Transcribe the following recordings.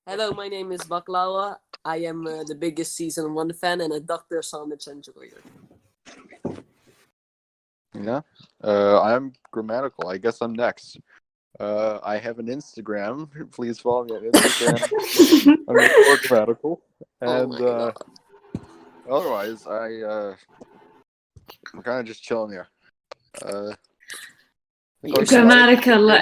Hello, my name is Baklawa. I am the biggest season 1 fan and a Dr. Sonic enjoyer. Yeah. I'm grammatical. I guess I'm next. I have an Instagram. Please follow me on Instagram. I'm more grammatical. And otherwise, I'm kind of just chilling here. Grammatical.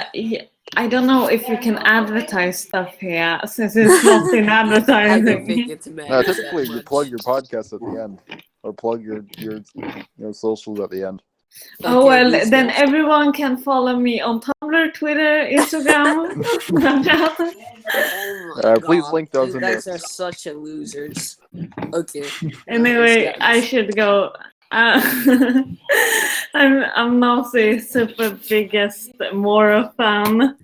I don't know if you can advertise stuff here since it's not in I don't advertising. think it's No, matters that typically you much. plug your podcast at the end, or plug your socials at the end. Oh Okay, well, who's then next? everyone can follow me on Tumblr, Twitter, Instagram. Oh my Please God, link those you in guys the. are such a losers. Okay. Anyway, I should go. I'm now the super biggest Morrow fan,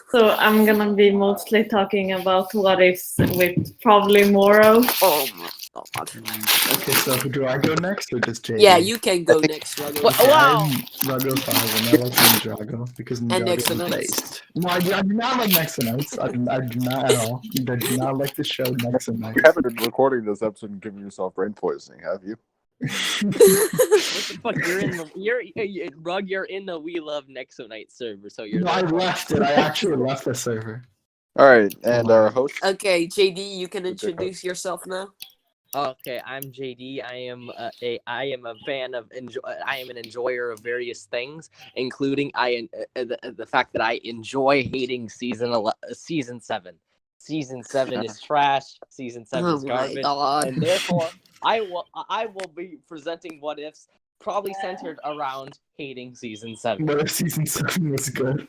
so I'm gonna be mostly talking about What-Ifs with probably Morrow. Oh my God. Okay, so do I go next or does JD? Yeah, you can go next, Ruggo. Okay, Wow. I'm Rago 5 and I like Ninjago because And Ninjago Nexo is Knights. based. No, I do not like Nexo Knights. I do not at all. I do not like the show Nexo Knights. You haven't been recording this episode and giving yourself brain poisoning, have you? What the fuck? You're in the We Love Nexo Night server, so you're. No, I left it. I actually left the server. All right, and our host. Okay, JD, you can introduce yourself now. Okay, I'm JD. I am a fan of I am an enjoyer of various things, including the fact that I enjoy hating season 7. Season 7 is trash. Season 7 is Oh my garbage, God. and therefore I will be presenting what ifs probably centered around hating season 7. What if season 7 was good?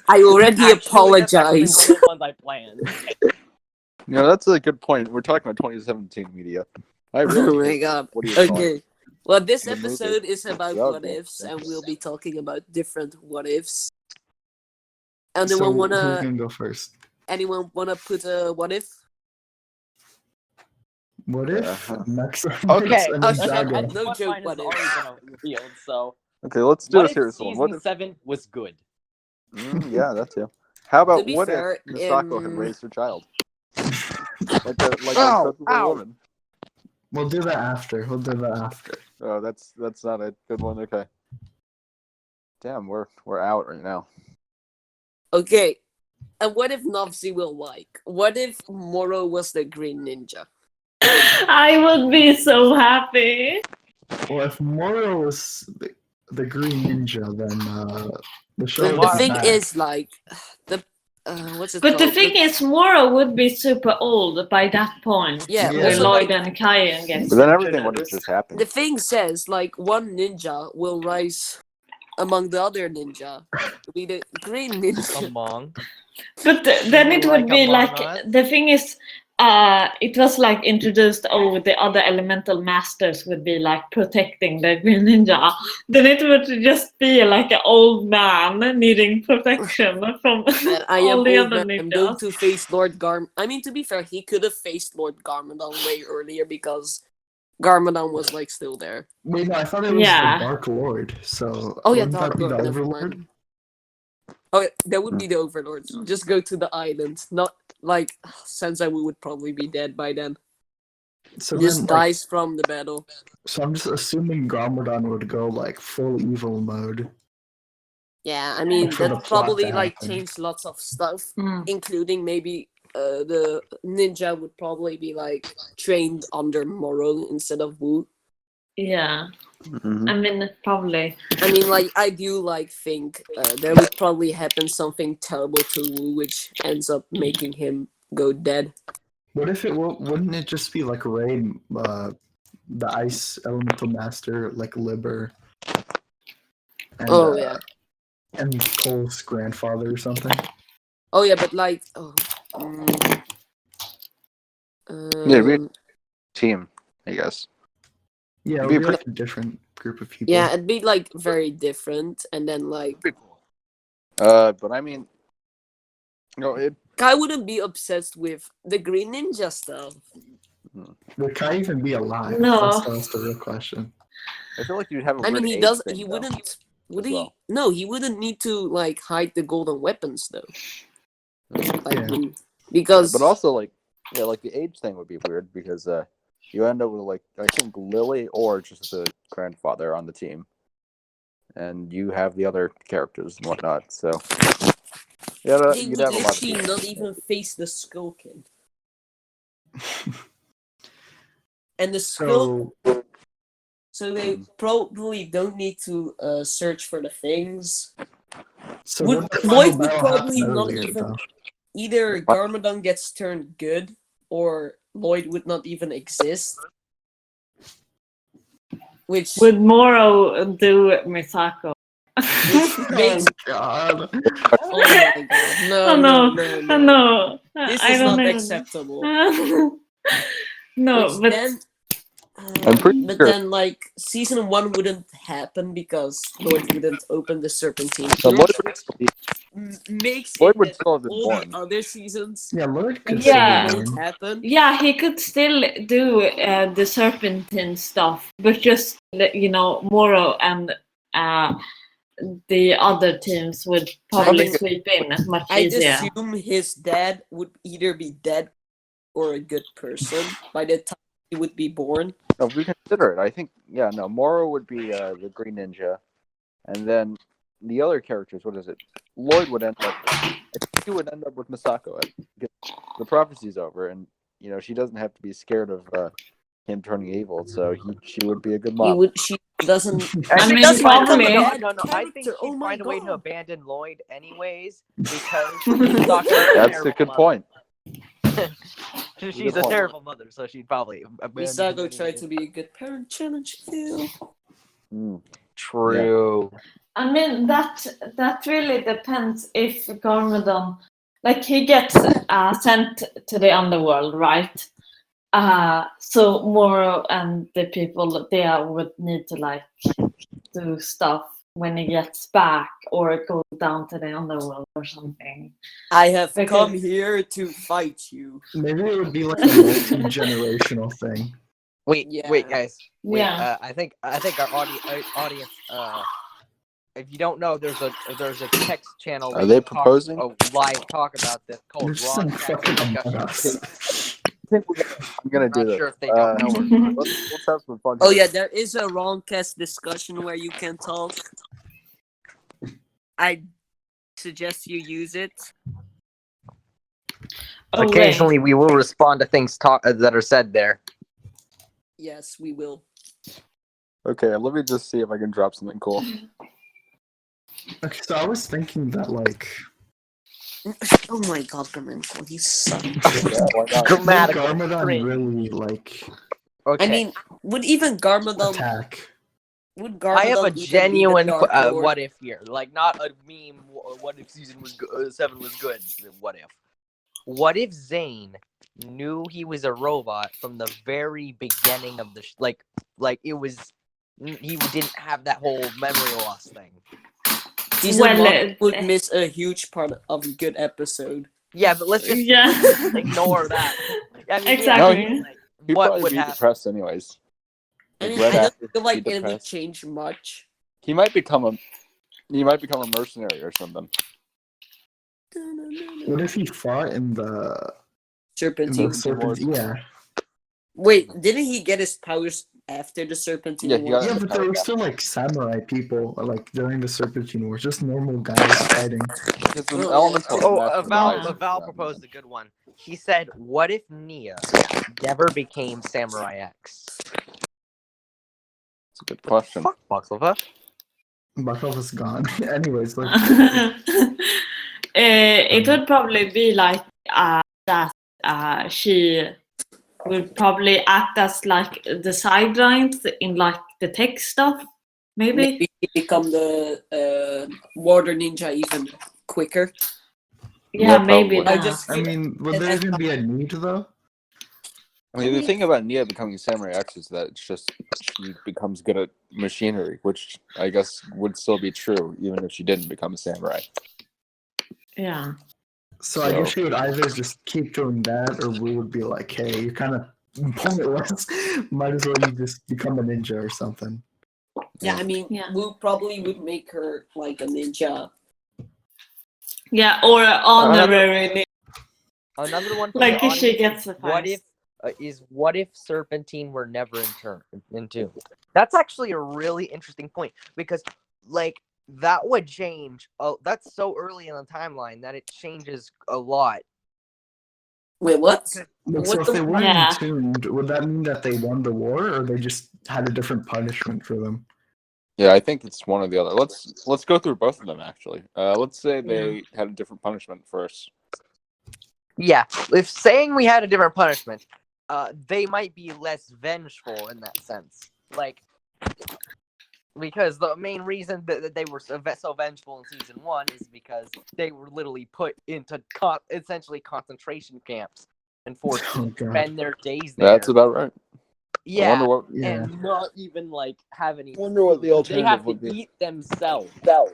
I already Actually, that's apologize. one of the ones I planned. That's a good point. We're talking about 2017 media. I Oh really my God. What do you call it? Okay. Well, this The movie. episode is about Yeah, what ifs, and thanks. we'll be talking about different what ifs. So Anyone who's wanna gonna go first? put a what if? What if Yeah. Nexo Okay, Knights and Oh, listen, shit, Ninjago? no what joke, mine what has if? already been revealed, so Okay, let's do what a if serious one. season What if? 7 was good? Yeah, that too. How To about be what fair, if Misako had raised her child like a Ow, sensible ow. woman? We'll do that after. We'll do that after. Oh, that's not a good one. Okay. Damn, we're out right now. Okay. And what if Nopsy will like? What if Morrow was the Green Ninja? I would be so happy. Well, if Morrow was the Green Ninja, then the show But would the be thing bad. is, like, what's it But called? the thing is, Morrow would be super old by that point. Yeah, Yeah. Where also, Lloyd like, and Kyan get But then everything would have introduced. just happened. the thing says, like, one ninja will rise among the other ninja to be the Green Ninja. Among. But then it would be Among like Us? the thing is, it was like introduced. Oh, the other elemental masters would be like protecting the Green Ninja. Then it would just be like an old man needing protection from And I all am the old other man. I'm going ninjas. to face Lord Garm. I mean, to be fair, he could have faced Lord Garmadon way earlier because Garmadon was like still there. Wait, no, I thought it was Yeah. the Dark Lord. So Oh yeah, wouldn't Dark that be Lord. the Never Overlord? mind. Oh, yeah, that would be the Overlord. Just go to the island. Not like Sensei would probably be dead by then. So Just then, like, dies from the battle. so I'm just assuming Garmadon would go like full evil mode. Yeah, I mean For the that plot probably to like happen. changed lots of stuff, Mm. including maybe the ninja would probably be like trained under Morrow instead of Wu. Yeah, Mhm. I mean probably. I mean, like I do like think there would probably happen something terrible to Wu, which ends up making him go dead. What if wouldn't it just be like Ray, the Ice Elemental Master, like Liber, and Oh yeah, and Cole's grandfather or something? oh yeah, but like Yeah, we team, I guess. Yeah, it It'd be would be like a different group of people. yeah, it'd be like very different, and then like But I mean, Kai wouldn't be obsessed with the Green Ninja stuff. Would Kai even be alive? No. That's the real question. I feel like you'd have a I mean, weird he age does. thing, He though, wouldn't. Would as he? well. No, he wouldn't need to like hide the golden weapons though. Like Yeah. Because But also, like the age thing would be weird because you end up with like I think Lily or just the grandfather on the team, and you have the other characters and whatnot. So they you'd would have a lot of literally people. not even face the Skull Kid. And the Skull, so they probably don't need to search for the things. So Would, what the Lloyd final would battle probably happened not earlier, even though? either Garmadon gets turned good or Lloyd would not even exist. Which Would Morrow do Misako? makes God. oh my god. No, Oh no, no, no, oh, no. no. This I is don't not even- acceptable. No, Which but then I'm pretty but sure. then like season 1 wouldn't happen because Lloyd wouldn't open the Serpentine No, Fruit, Lloyd which makes Lloyd it would that still have been all born. the other seasons Yeah, Lloyd could Yeah. still won't win. happen. yeah, he could still do the Serpentine stuff, but just Morrow and the other teams would probably think- sweep in much I'd easier. assume his dad would either be dead or a good person by the time he would be born. No, if we consider it, I think Morrow would be the Green Ninja, and then the other characters. What is it? Lloyd would end up. He would end up with Misako. The prophecy's over, and she doesn't have to be scared of him turning evil. So she would be a good mom. She doesn't. I think mean, she'd find a probably- way- No, I think character, she'd oh my find a way to God. abandon Lloyd anyways because she thought she was That's a terrible good mother. point. She's Good a point. terrible mother, so she'd probably abandon him Misako tried anyways. to be a good parent. Challenge you. Mm. True. I mean, that really depends if Garmadon, like he gets sent to the underworld, right? So Morrow and the people there would need to like do stuff when he gets back or go down to the underworld or something. I have Okay. come here to fight you. Maybe it would be like a multi-generational thing. Wait, Yeah. wait, guys. Wait, Yeah. I think our audience. If you don't know, there's a text channel. Are where they you proposing? live talk about this called You're just saying RoNCast fucking Among discussion. Us. I'm gonna do Not this. sure if they don't know. Let's have some fun. Oh here. yeah, there is a RoNCast discussion where you can talk. I suggest you use it. Oh, wait. Occasionally, we will respond to things that are said there. Yes, we will. Okay, let me just see if I can drop something cool. Okay, so I was thinking that like Oh my god, Garmadon, you suck. Yeah, why not? Grammatical Garmadon cringe. really like Okay. I mean, would even Garmadon? attack. Would Garmadon I have a even be the genuine Dark Lord? what if here, like not a meme. What if season was 7 was good? What if? What if Zane knew he was a robot from the very beginning of the like it was he didn't have that whole memory loss thing. Season Well, 1 would miss a huge part of a good episode. Yeah, but let's just Yeah. ignore that. I mean, Exactly. Yeah, like, He'd what probably would be happen? depressed anyways. I Like, mean, right I after don't feel like he'd be it would depressed. change much. He might become a mercenary or something. What if he fought in the Serpentine. serpent? Yeah. Wait, didn't he get his powers after the Serpentine Yeah, he War? got- Yeah, but there were still like samurai people like during the Serpentine Wars, just normal guys fighting. It's an Oh, elemental. Oh, master Val, device. Val proposed a good one. He said, "What if Nia never became Samurai X?" It's a good question. Fuck Buxleva. Buckle is gone. Anyways, like It would probably be like that she would probably act as like the sidelines in like the tech stuff, maybe. Maybe he become the water ninja even quicker. Yeah, Yeah, maybe probably. I that. just- I mean, would there even be a need though? I mean, the thing about Nia becoming Samurai X is that it's just she becomes good at machinery, which I guess would still be true even if she didn't become a samurai. Yeah. So I guess we would either just keep doing that, or we would be like, "Hey, you're kind of pointless. Might as well you just become a ninja or something." Yeah, I mean, Yeah. we probably would make her like a ninja. Yeah, or an honorary Another one from Like the if she audience gets is what if Serpentine were never entombed? That's actually a really interesting point because like that would change. Oh, that's so early in the timeline that it changes a lot. Wait, what? Like, so What if they the? weren't Yeah. entombed, would that mean that they won the war, or they just had a different punishment for them? Yeah, I think it's one or the other. Let's go through both of them actually. Let's say they had a different punishment first. Yeah, if saying we had a different punishment, they might be less vengeful in that sense. Like, because the main reason that they were so vengeful in season 1 is because they were literally put into essentially concentration camps and forced Oh, to God. spend their days there. That's about right. I Yeah, wonder what. Yeah. and not even like have any. Wonder what the food. They have alternative would to be. eat themselves. So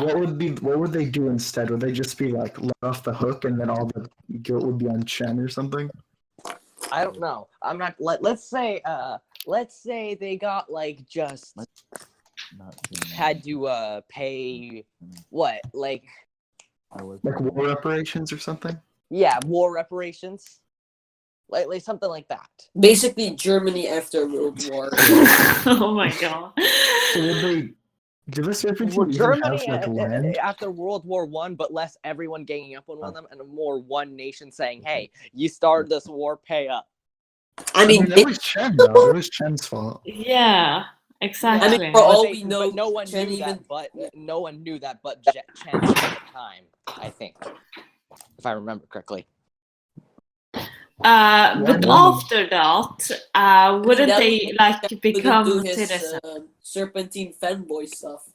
what would they do instead? Would they just be like let off the hook, and then all the guilt would be on Chen or something? I don't know. I'm not. Let's say they got like just had to pay what like Like war reparations or something? yeah, war reparations, like something like that. Basically, Germany after World War. Oh my god. So would they? Do the Serpentine Well, even Germany have like land? after World War One, but less everyone ganging up on one of them, and more one nation saying, "Hey, you started this war, pay up." I mean, it was Chen though. It was Chen's fault. Yeah, exactly. I mean, for all we know, but no one Chen knew even that. But no one knew that. But Chen at the time, I think, if I remember correctly. But after that, wouldn't that they would- like couldn't become do his citizens? Serpentine fanboy stuff.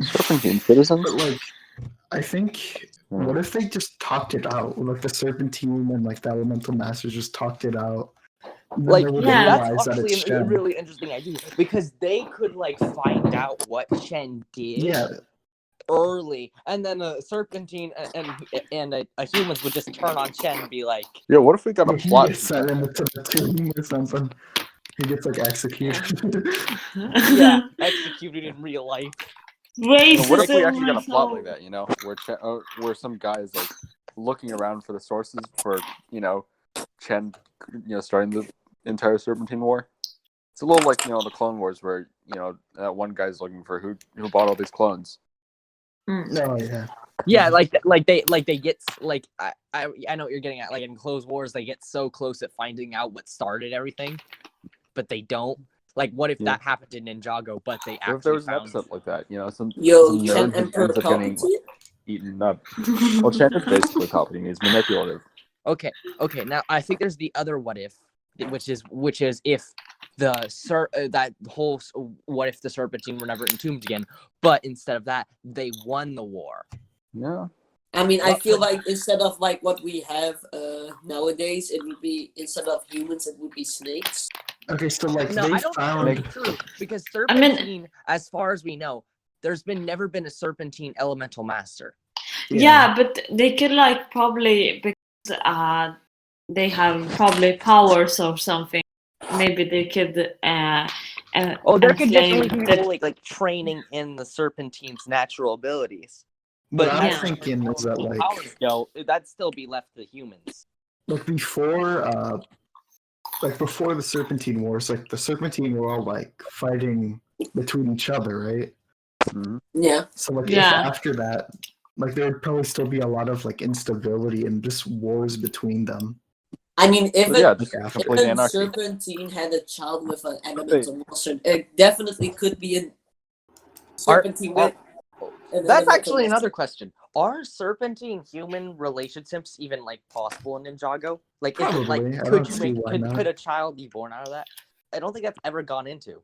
Serpentine citizens? But like, I think, what if they just talked it out? Like the Serpentine and like the Elemental Masters just talked it out. Then Like, they would yeah. realize that's that actually it's a Chen. really interesting idea because they could like find out what Chen did. Yeah. Early, and then a Serpentine and a humans would just turn on Chen and be like, Yeah, what if we got a He plot? gets sent into the tomb or something. He gets like executed. yeah, executed in real life. What if we Racism. actually got a plot like that? You know, where some guy is like looking around for the sources for Chen, starting the entire Serpentine War. It's a little like the Clone Wars, where that one guy's looking for who bought all these clones. Oh yeah. Yeah, like they get like I know what you're getting at. Like in Clone Wars, they get so close at finding out what started everything, but they don't. Like, what if that happened in Ninjago, but they What if there actually was an found episode like that? Some Yo, nerd Chen that Emperor ends up getting Palpatine? eaten up. Well, Chen is basically Palpatine. He's manipulative. Okay. Now I think there's the other what if, which is if that whole what if the Serpentine were never entombed again, but instead of that they won the war. Yeah. I mean, I feel like instead of like what we have nowadays, it would be instead of humans, it would be snakes. Okay, so like No, they I don't found. think that's true because Serpentine, as far as we know, there's never been a Serpentine elemental master. Yeah, but they could like probably because they have probably powers or something. Maybe they could. There could definitely be enflame people like training in the Serpentine's natural abilities. What But I'm as thinking is that like powers go, that'd still be left to humans. before the Serpentine Wars, like the Serpentine were all like fighting between each other, right? Mm-hmm. Yeah. So like Yeah. if after that, like there would probably still be a lot of like instability and just wars between them. I mean, if complete a anarchy. Serpentine had a child with an elemental monster, it definitely could be a Serpentine with. That's actually another question. Are Serpentine human relationships even like possible in Ninjago? Like, is it, like Probably. I don't could you see make why not. could a child be born out of that? I don't think that's ever gone into.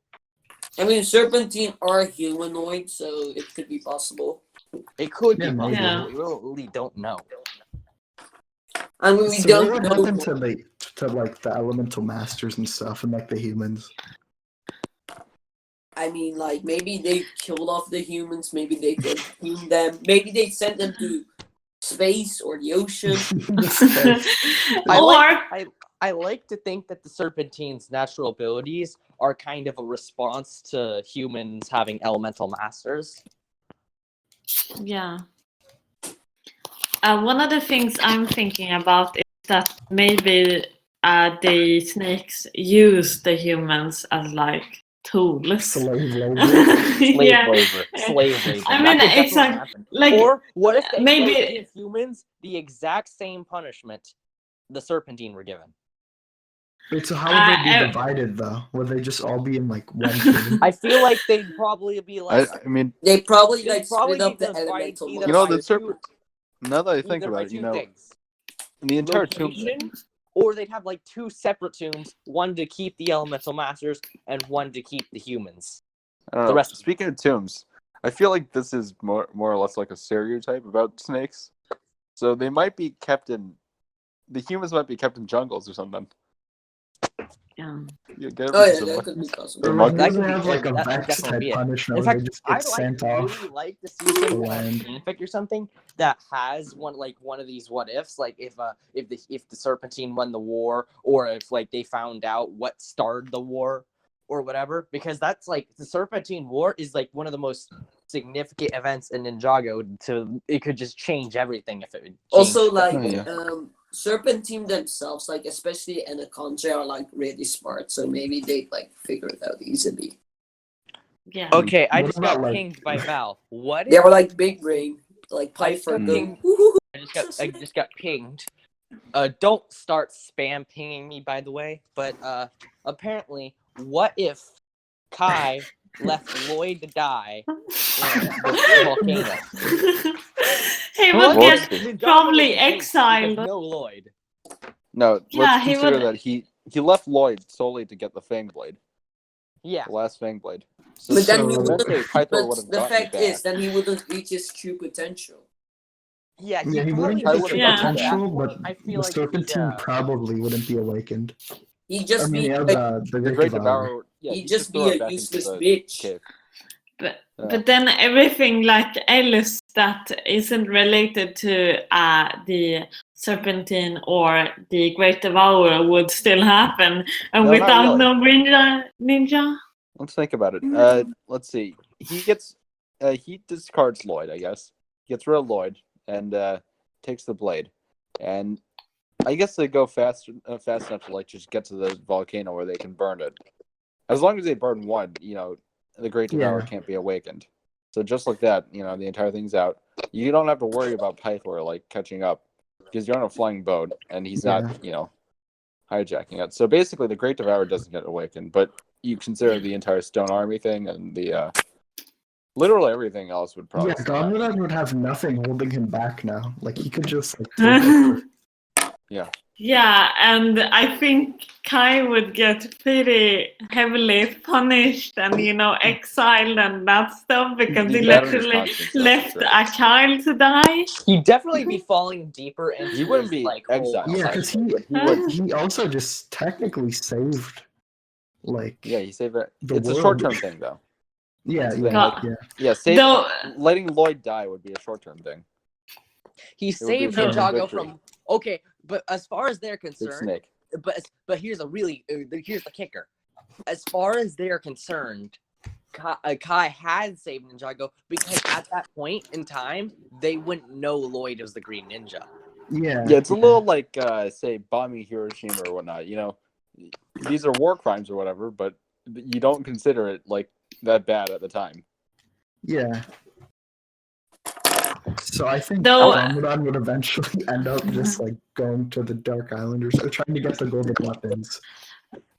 I mean, Serpentine are humanoid, so it could be possible. It could be Yeah, possible. maybe. We really don't know. I mean, we So don't what know. happened to the elemental masters and stuff and like the humans? I mean, like, maybe they killed off the humans, maybe they consumed them, maybe they sent them to space or the ocean. I like to think that the Serpentine's natural abilities are kind of a response to humans having elemental masters. Yeah. One of the things I'm thinking about is that maybe the snakes use the humans as like tools. Slave labor. Yeah. Slave labor. I mean, That could it's definitely like- happen. like, or what if they maybe- give humans the exact same punishment the Serpentine were given? Wait, so how would they be I- divided though? Would they just all be in like one team? I feel like they'd probably be like. I mean, They probably They'd like probably split up be the divided elemental either you know, by the serpent. Now that I think either by about it, two you know, things. the entire tomb. Location, or they'd have like two separate tombs, one to keep the elemental masters and one to keep the humans. I don't The know. rest- Speaking of tombs, I feel like this is more or less like a stereotype about snakes. So they might be kept in. The humans might be kept in jungles or something. Yeah. You get Oh yeah, similar. that could be Or possible. Or maybe that they could be have like a that could vex definitely type be it. punishment In where fact, they just I'd get sent off. really like to see some land. fanfic or something that has one of these what ifs, like if the Serpentine won the war, or if like they found out what started the war, or whatever, because that's like the Serpentine War is like one of the most significant events in Ninjago. It could just change everything if it would. Also, like Yeah. Serpentine themselves, like especially Anaconda, are like really smart, so maybe they like figure it out easily. Yeah. Okay, I What just about, got like- pinged by Val. What They if were like big brain, like I just Python. got Go, pinged. "Woohoo." I just got pinged. Don't start spam pinging me, by the way. But apparently, what if Kai left Lloyd to die in the volcano? He Well, would let's get see. probably Ninjago would be exiled. because no Lloyd. No, Yeah, let's he consider would- that he left Lloyd solely to get the Fang Blade, Yeah. the last Fang Blade. So, But then he So- wouldn't. eventually Pythor would But have the gotten fact it back. is, then he wouldn't reach his true potential. Yeah, Yeah, he probably wouldn't I get would've the wouldn't. done At that potential, point, but I feel the like Serpentine probably wouldn't be awakened. He'd just I mean, be yeah, like, the The Great Great Devourer. Devourer. Yeah, he'd he just throw be it a back into useless the bitch. cave. But, Yeah. but then everything like else that isn't related to the Serpentine or the Great Devourer would still happen, and No, not without really. no ninja. Let's think about it. Let's see. He discards Lloyd, I guess. He gets rid of Lloyd and takes the blade. And I guess they go fast enough to like just get to the volcano where they can burn it. As long as they burn one, the Great Devourer Yeah. can't be awakened. So just like that, the entire thing's out. You don't have to worry about Pythor like catching up because you're on a flying boat and he's not, hijacking it. So basically, the Great Devourer doesn't get awakened, but you consider the entire Stone Army thing and the literally everything else would probably. Yeah, still happen. Garmadon would have nothing holding him back now. Like he could just like take over. Yeah, and I think Kai would get pretty heavily punished and exiled and that stuff because he He'd be bad on his literally conscience, that's for left sure. a child to die. He'd definitely be falling deeper into He wouldn't this, be like exiled. whole Yeah, because cycle. he also just technically saved like Yeah, he saved it. The It's a world. short-term thing, though. yeah, That's the yeah, thing, like- yeah. Yeah, Though, letting Lloyd die would be a short-term thing. He would be saved a Ninjago victory. from. Okay, but as far as they're Big concerned, snake. but here's the kicker. As far as they're concerned, Kai had saved Ninjago because at that point in time they wouldn't know Lloyd was the Green Ninja. Yeah, Yeah, it's a little like, say, bombing Hiroshima or whatnot. These are war crimes or whatever, but you don't consider it like that bad at the time. yeah. So I think Though- Garmadon would eventually end up just like going to the Dark Islanders or trying to get the golden weapons.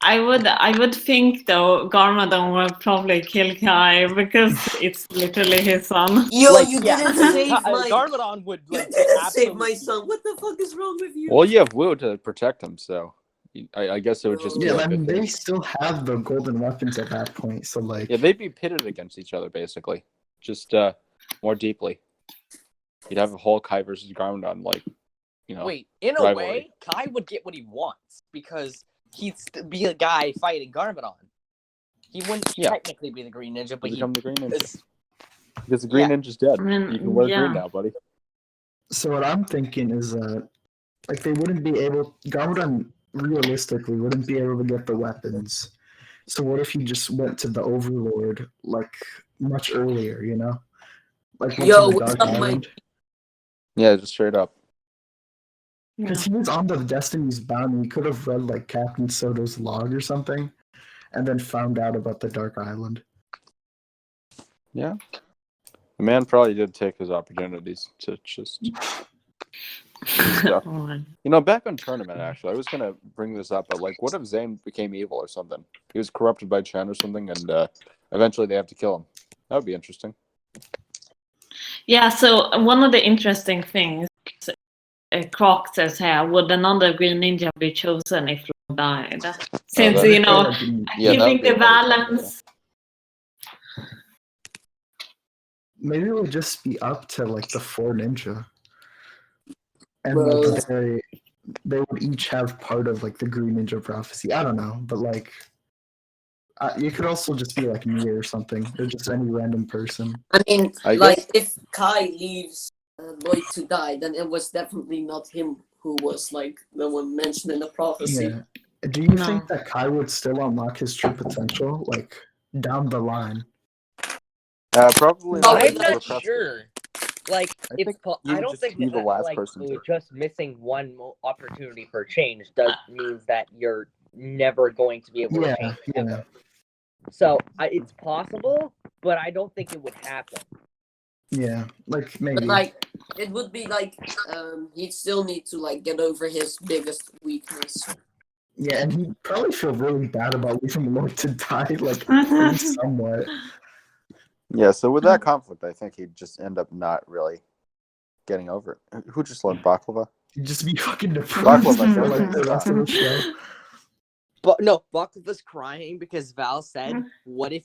I would think though Garmadon would probably kill Kai because it's literally his son. Yo, Like, you yeah, didn't save my. Garmadon would You like didn't save my absolutely- son. What the fuck is wrong with you? Well, you have Wu to protect him, so I guess it would just be Yeah, like I mean a they thing. still have the golden weapons at that point, so like Yeah, they'd be pitted against each other, basically. Just more deeply. You'd have a whole Kai versus Garmadon, like, Wait, in a rivalry. way, Kai would get what he wants because he'd be a guy fighting Garmadon. He wouldn't technically be the Green Ninja, but you he become the Green Ninja. is. Because the Green Ninja's dead. I mean, You can wear yeah. green now, buddy. So what I'm thinking is like they wouldn't be able Garmadon realistically wouldn't be able to get the weapons. So what if he just went to the Overlord like much earlier, Like went Yo, to the what's Dark up, Mike? Island? Yeah, just straight up. Because he was on the Destiny's Bound, he could have read like Captain Soto's log or something, and then found out about the Dark Island. Yeah. The man probably did take his opportunities to just do stuff. You know, back on Tournament, actually, I was going to bring this up, but like, what if Zane became evil or something? He was corrupted by Chen or something, and eventually they have to kill him. That would be interesting. Yeah, so one of the interesting things Croc says here, would another Green Ninja be chosen if Lloyd died? Since, that'd you be know, Yeah, that would keeping be the a better balance. Maybe it would just be up to like the 4 ninja. And Well- like they would each have part of like the Green Ninja prophecy. I don't know, but like you could also just be like me or something, or just any random person. I mean, I like guess- if Kai leaves Lloyd to die, then it was definitely not him who was like the one mentioned in the prophecy. Yeah. Do you think that Kai would still unlock his true potential, like down the line? Probably No, not. I'm like, not sure. Like, I it's think I you would don't just think be the last like person to. just missing one opportunity for change means that you're never going to be able to Yeah, change yeah. ever. So it's possible, but I don't think it would happen. Yeah, like maybe. But like it would be like he'd still need to like get over his biggest weakness. Yeah, and he'd probably feel really bad about leaving Lloyd to die, like at least somewhat. Yeah, so with that conflict, I think he'd just end up not really getting over it. Who just left Baklava? He'd just be fucking depressed Baklava, for like the rest of the show. But no, Baklava's crying because Val said, "What if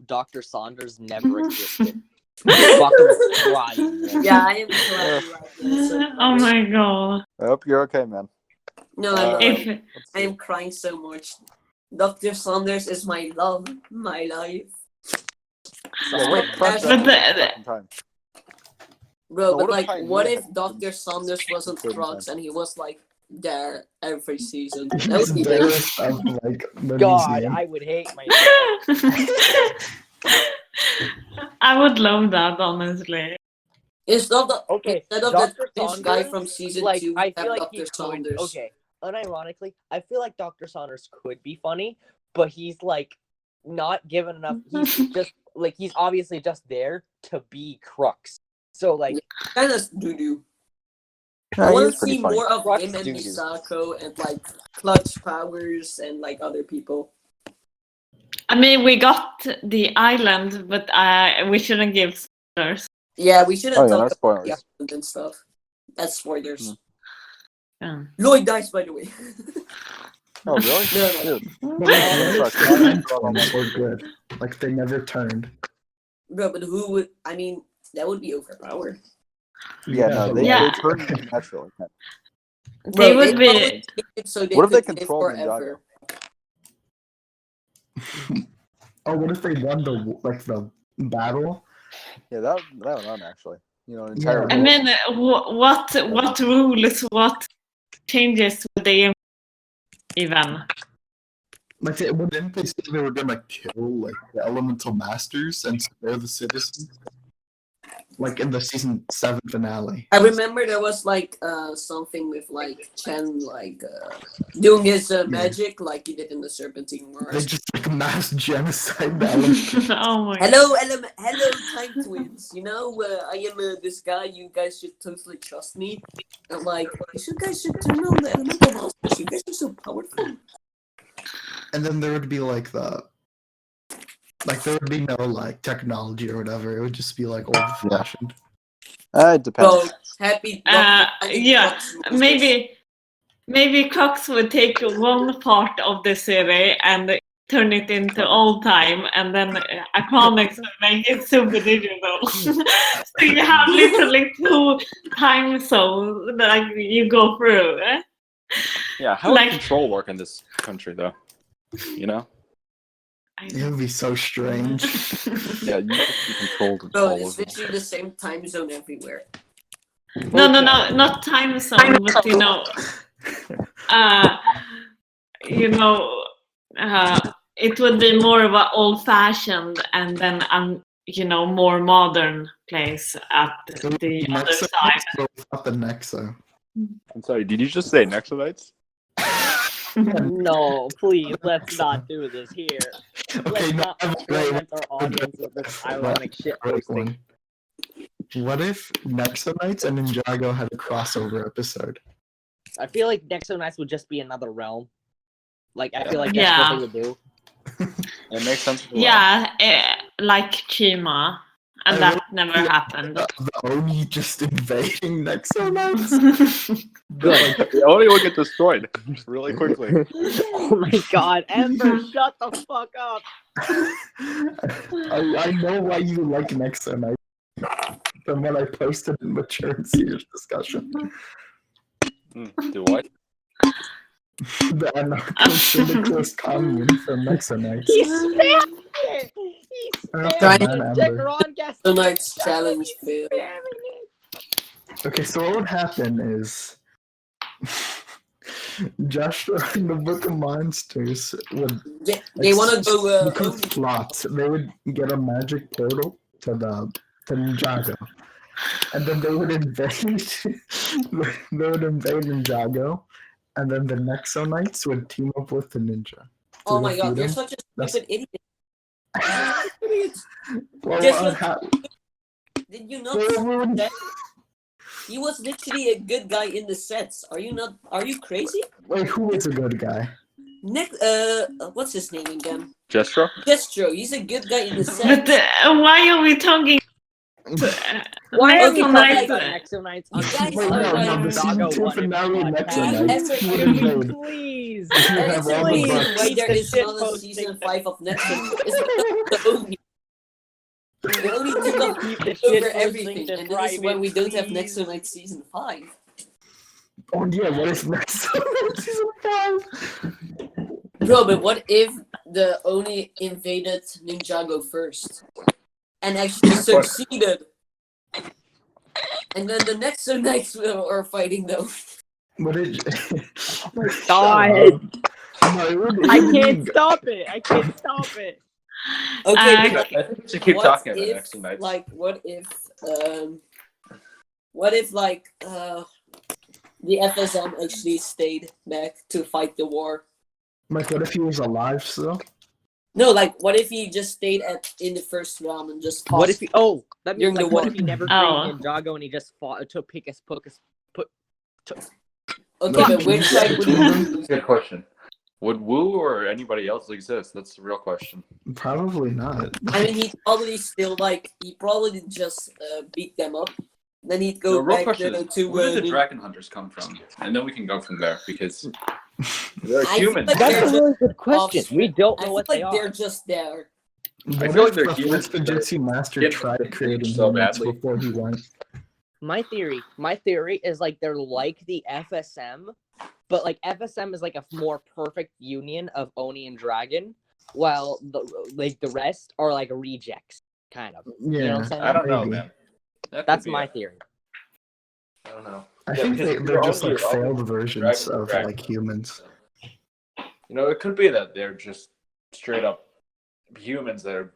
Dr. Saunders never existed?" Baklava's crying. Man. Yeah, I am crying right now. So Oh my god. I hope you're okay, man. no, If I am crying so much. Dr. Saunders is my love, my life. Yeah, what a But fucking the- time. Bro, No, but what like, if Pioneer what if had Dr. been Saunders wasn't certain Crux time? and he was like there every season? That He's would be there like, of like the God, museum. I would hate myself. I would love that, honestly. instead of Okay, instead of Dr. that guy Saunders, from season like 2, I have feel like Dr. he could. Saunders. Okay, unironically, I feel like Dr. Saunders could be funny, but he's like not given enough. He's just like he's obviously just there to be Crux. So like, Kind of doo-doo. Yeah, I he want is to pretty see funny. more of Crux him and doo-doo. Misako and like Clutch Powers and like other people. I mean, we got the island, but we shouldn't give spoilers. Yeah, we shouldn't Oh yeah, talk no about the spoilers. island and stuff. That's spoilers. Mm. Yeah. Lloyd dies, by the way. Oh really? No. Dude. But like, Oh, what if fuck. the time twins were good? Like they never turned. Bro, but who would? I mean, that would be overpowered. Yeah, no, but they Yeah. turn naturally. They Bro, would probably be. take it so they What if they could live control forever. Oh, what if they won the battle? Yeah, that would run actually. You know, an entire. Yeah. I mean, what rules, what changes would they even? Like, wouldn't they say they were gonna kill like the elemental masters and spare the citizens? Like in the season 7 finale. I remember there was like something with like Chen like doing his magic like he did in the Serpentine They Wars. just like mass genocide the elemental. Oh my. Hello, time twins. You know, I am this guy. You guys should totally trust me. And like, you guys should turn on the elemental monsters. You guys are so powerful. And then there would be like there would be no like technology or whatever. It would just be like old fashioned. It depends. So happy. Yeah, maybe Cox would take one part of the series and turn it into old time, and then Aquanix would make it super digital. So you have literally 2 time zones that you go through. Yeah, how like- would control work in this country though? You know? It would be so strange. Yeah, you could be controlled. So all it's over. literally the same time zone everywhere. No, not time zone, but it would be more of an old-fashioned and then more modern place at the other Nexo side. without the Nexo. I'm sorry, did you just say Nexo Knights? No, please, let's not do this here. Okay, Let's no, not I have a great torment our audience with this ironic shit great posting. one. What if Nexo Knights and Ninjago had a crossover episode? I feel like Nexo Knights would just be another realm. Like, I feel like that's Yeah. what they would do. It makes sense. As well. Yeah, like Chima, and I that never happened. The Oni just invading Nexo Knights? Good. The Oni will get destroyed really quickly. Oh my god, Ember, shut the fuck up! I know why you like Nexo Knights from when I posted in Mature and Serious Discussion. Do what? The anarcho-syndicalist commune from Nexo Knights. He spammed it! He Trying spammed to it! Check remember. RoNCast! Tonight's challenge failed. Okay, so what would happen is Joshua in the Book of Monsters would They want to go. become plots. They would get a magic portal to Ninjago, and then they would invade. They would invade Ninjago, and then the Nexo Knights would team up with the ninja. Oh my god, defeat you're him. such a That's- stupid idiot. Well, Just Did you not well, see that? He was literally a good guy in the sets. Are you crazy? wait, who is a good guy? What's his name again? Gestro? Destro. He's a good guy in the But sets. why are we talking? Why are we Okay, talking guys, about Nexo Knights on you guys Wait, are no, like- the season Ninjago 2 one finale of Nexo Guys, Knights. effort- He would invade. Please! You have all the Please, bucks. why there is Shit not a posting. season 5 of Nexo? It's the only. They only took off Keep the shit over posting everything, to and this is why private, we don't have please. Nexo Night season 5. Oh yeah, what is Nexo Knights season 5? Bro, but what if the Oni invaded Ninjago first and actually succeeded? And then the Nexo Knights are fighting them. What did Oh my god! No, it would- I can't stop it! I can't stop it! Okay, I but think we should keep what talking about if, Nexo Knights. like, what if, like, the FSM actually stayed back to fight the war? Like, what if he was alive still? No, like, what if he just stayed in the first round and just fought? What if he? Oh, that means During the like, what war. if he never Oh. trained Ninjago and he just fought to pick his put? Okay, but which side would you? That's a good question. Would Wu or anybody else exist? That's the real question. Probably not. I mean, he'd probably still he probably just beat them up. Then he'd The go real back question to is, where did the Dragon Hunters come from? And then we can go from there, because they're I humans. feel like That's a really good question. Offspring. We don't I know feel what like they are. they're just there. What feel like if they're the humans first Fujitsu master get tried creating so humans badly. before he went? My theory is like they're like the FSM, but like FSM is like a more perfect union of Oni and Dragon, while the rest are like rejects, kind of. Yeah, You know what I'm saying? I don't know, maybe. man. That could That's be my it. theory. I don't know. I Yeah, think because they're just Oni like are always failed versions Dragon, of Dragon. like humans. You know, it could be that they're just straight up humans that are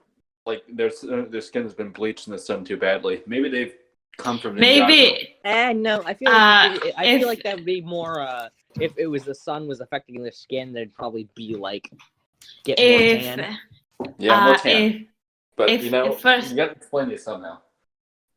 like their skin has been bleached in the sun too badly. Maybe they've come from Ninjago. Maybe No, I feel like I if- feel like that would be more. If it was the sun was affecting their skin, they'd probably be like get more if tan. Yeah, more tan. if But if- you know, if first- you gotta explain this somehow.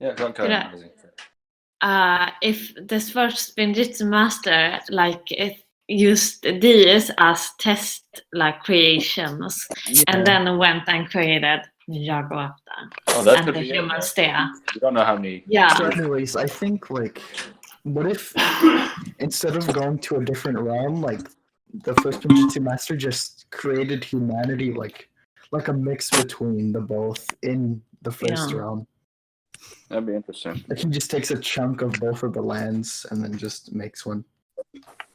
Yeah, go Could I- if this first Spinjitzu master like it used these as test like creations and then went and created Ninjago after Oh, that and could the be it. humans there. You don't know how many. Yeah. So, anyways, I think like, what if instead of going to a different realm, like the first Fujitsu master just created humanity, like a mix between the both in the first Yeah. realm? That'd be interesting. Like he just takes a chunk of both of the lands and then just makes one.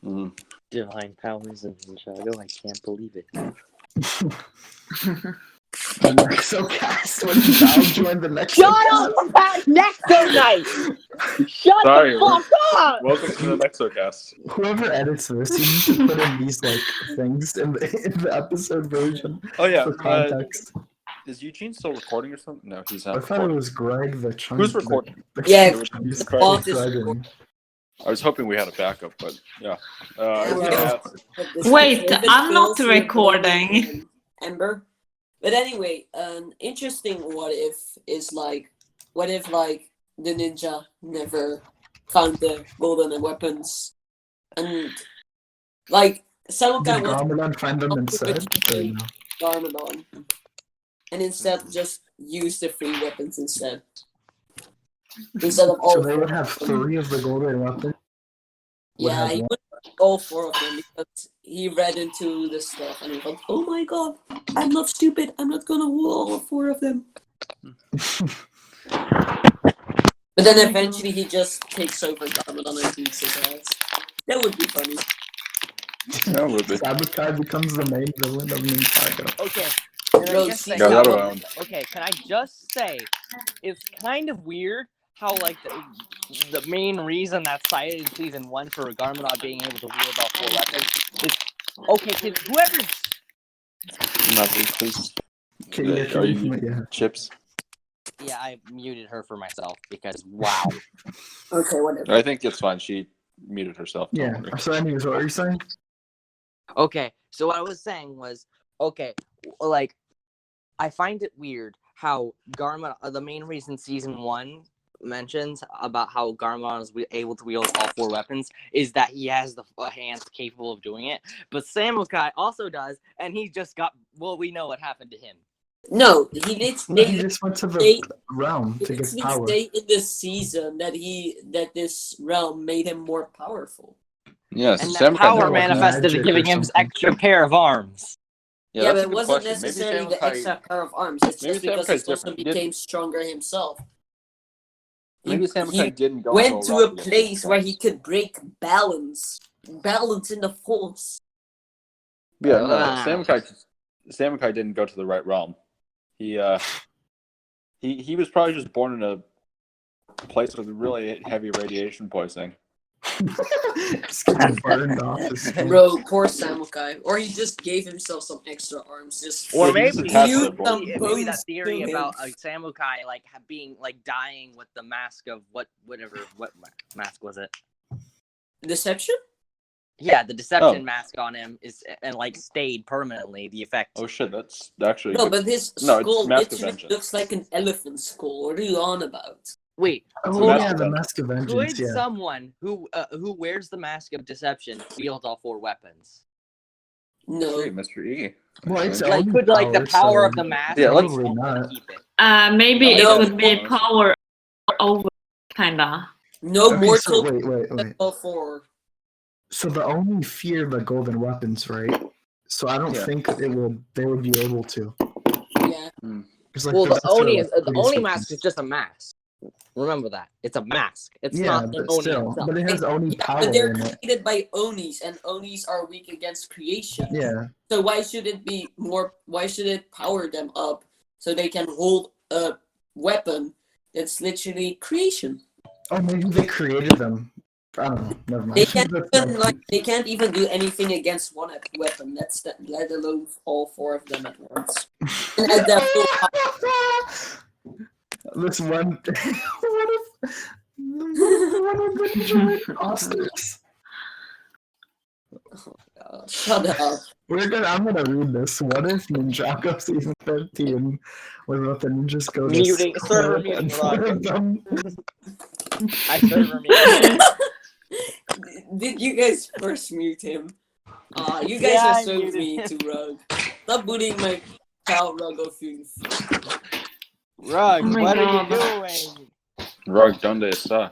Mm. Divine powers in Ninjago. I can't believe it. The Nexo cast when Val joined the Nexo Shut cast. up about Nexo Night! Shut Sorry, the fuck up! Welcome to the Nexocast. Whoever edits this, you need to put in these like things in the episode version Oh yeah, for context. is Eugene still recording or something? No, he's I not. thought it Recording. was Greg the chunk. Who's recording? Yeah, It's Bot is Dragon. I was hoping we had a backup, but yeah. I was gonna ask. Wait, I'm not recording. Ember. But anyway, an interesting what if is like, what if like the ninja never found the golden weapons, and like someone Did kind of Garmadon find them instead? Or no? Garmadon, and instead just use the free weapons instead of all. So they would have 3 of the golden weapons? Yeah, he would all 4 of them because he read into the stuff and he thought, "Oh my god, I'm not stupid. I'm not gonna rule all 4 of them." But then eventually he just takes over Garmadon and beats his ass. That would be funny. Yeah, it would be. Sabotage becomes the main villain of Ninjago. Okay. Can I just say, Yeah, that'll round. okay, can I just say, it's kind of weird how, like, the main reason that's cited in Season 1 for Garmadon being able to wield all 4 weapons is, okay, can whoever... Nothing, please. Okay, Are you yeah. Chips? Yeah, I muted her for myself because, wow. Okay, whatever. I think it's fine. She muted herself. Don't Yeah. worry. So anyways, what were you saying? Okay, so what I was saying was, okay, like, I find it weird how Garmadon, the main reason Season 1 mentions about how Garmadon is able to wield all 4 weapons is that he has the hands capable of doing it. But Samukai also does, and he just got, well, we know what happened to him. No, he He just went to the realm to get power. Stay in this season that this realm made him more powerful. Yes, And that Samukai power never- manifested magic giving or him something. extra pair of arms. Yeah, that's but a it good wasn't question. Maybe necessarily the Samukai- extra pair of arms. It's maybe just because Samukai's he also different. He became didn't- stronger himself. Maybe Samukai he didn't go went into to a realm place yet. where he could break balance in the force. Yeah, no, Ah. Samukai didn't go to the right realm. He was probably just born in a place with really heavy radiation poisoning. Just getting burned off. Bro, poor Samukai. Or he just gave himself some extra arms. Just Or Yeah, maybe, he's maybe attached to some the maybe that bones theory to him. about Samukai like being like dying with the mask of what mask was it? Deception? Yeah, the deception Oh. mask on him is and like stayed permanently. The effect. Oh shit, that's actually No, good. but his No, it's skull Mask of literally Vengeance. looks like an elephant skull. What are you on about? Wait, Oh Mask yeah, of the Vengeance. Mask of could Vengeance. Yeah. someone who wears the mask of deception wield all 4 weapons? No. Hey, Mr. E. Well, it's Like, only could like the power so of the mask? Yeah, let's- make Probably him not. keep it? Maybe No, it would be no. power over, kinda. No Okay, mortal so wait. all 4. So the only fear the golden weapons, right? So I don't Yeah. think they would be able to. Yeah. 'Cause, like, Well, the that's their, Oni like, is the biggest Oni weapon. mask is just a mask. Remember that it's a mask. It's Yeah, not the but Oni still, itself. but it has Oni Yeah, power but they're in it. created by Onis, and Onis are weak against creation. Yeah. So why should it be more? Why should it power them up so they can hold a weapon that's literally creation? Oh, maybe they created them. I don't know. Never mind. They can't That's even not- they can't even do anything against one weapon. Let alone all 4 of them at once. And at that full This one. What if the giant imposters? shut up. I'm gonna read this. What if Ninjago season 13 was about the ninjas go to Muting- school server and muting, four of them? I server muted. Did you guys first mute him? You guys Yeah, are I so muted mean him. to Rug. Stop bullying my cow Rug of you. Rug, Oh my what God. are you doing? Rug, donde está?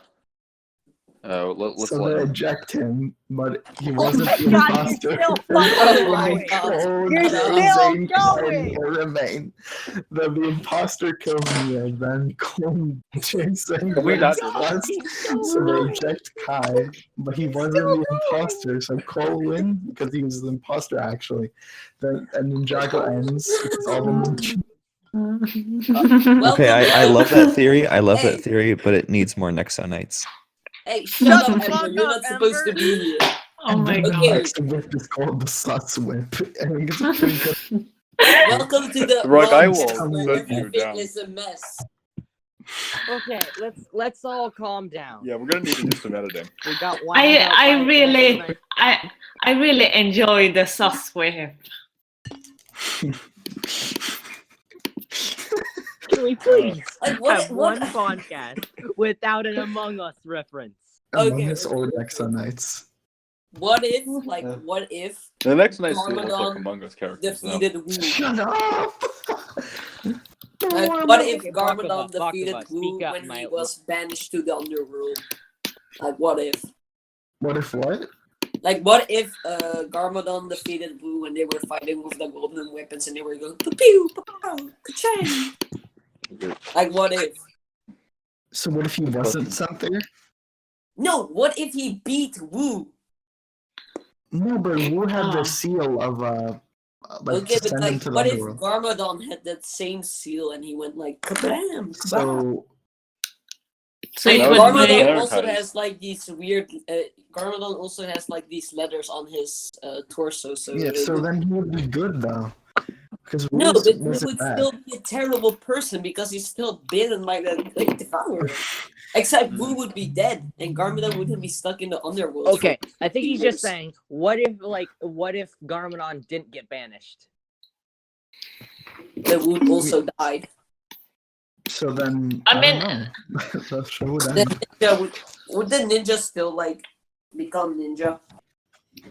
Let's So let they him. eject him, but he Oh wasn't my the God, imposter. you're still Oh my God. You're still going. Remain. The imposter kills me, and then Cole Jason Can we not wins do us. So they eject Kai, but he wasn't the imposter. So Cole wins because he was the imposter actually. Then and Ninjago ends because all the ninjas. Okay, I love that theory. I love Hey. that theory, but it needs more Nexo Knights. Hey, shut Shut up, the fuck Ember. You're up, not supposed to Ember. be here. Oh my And then god. the next whip is called the Suts Whip. I think it's a pretty good. Welcome to the Rug, I podcast will where put you everything down. is a mess. Okay, let's all calm down. Yeah, we're gonna need to do some editing. We got I really enjoy the sus with. Can we please Like, have one podcast without an Among Us reference? Among Us or Nexo Knights. What if The next night still looks like Garmadon Among Us characters, though. defeated Wu? Shut up! Like, what if Okay, Garmadon Bakuba, defeated Wu speak up, when he my- was banished to the underworld? Like, what if? What if what? Like, what if Garmadon defeated Wu when they were fighting with the golden weapons and they were going pew pew ka-chang? Like, what if? So what if he wasn't sent there? No, what if he beat Wu? No, but Wu had the seal of like Okay, to but send him like, to the what if underworld. Garmadon had that same seal and he went like kabam? So So And it that would was be Garmadon very also nice. has like these weird. Garmadon also has like these letters on his torso. So yeah, it so would- then he would be good though. Because no, but he wasn't would bad. still be a terrible person because he's still bitten by the devourer. Except Wu would be dead, and Garmadon wouldn't be stuck in the underworld. Okay, I think he's just years. saying, what if Garmadon didn't get banished? The Wu also died. So then I mean- don't know. The show would The end. ninja would the ninja still like become ninja?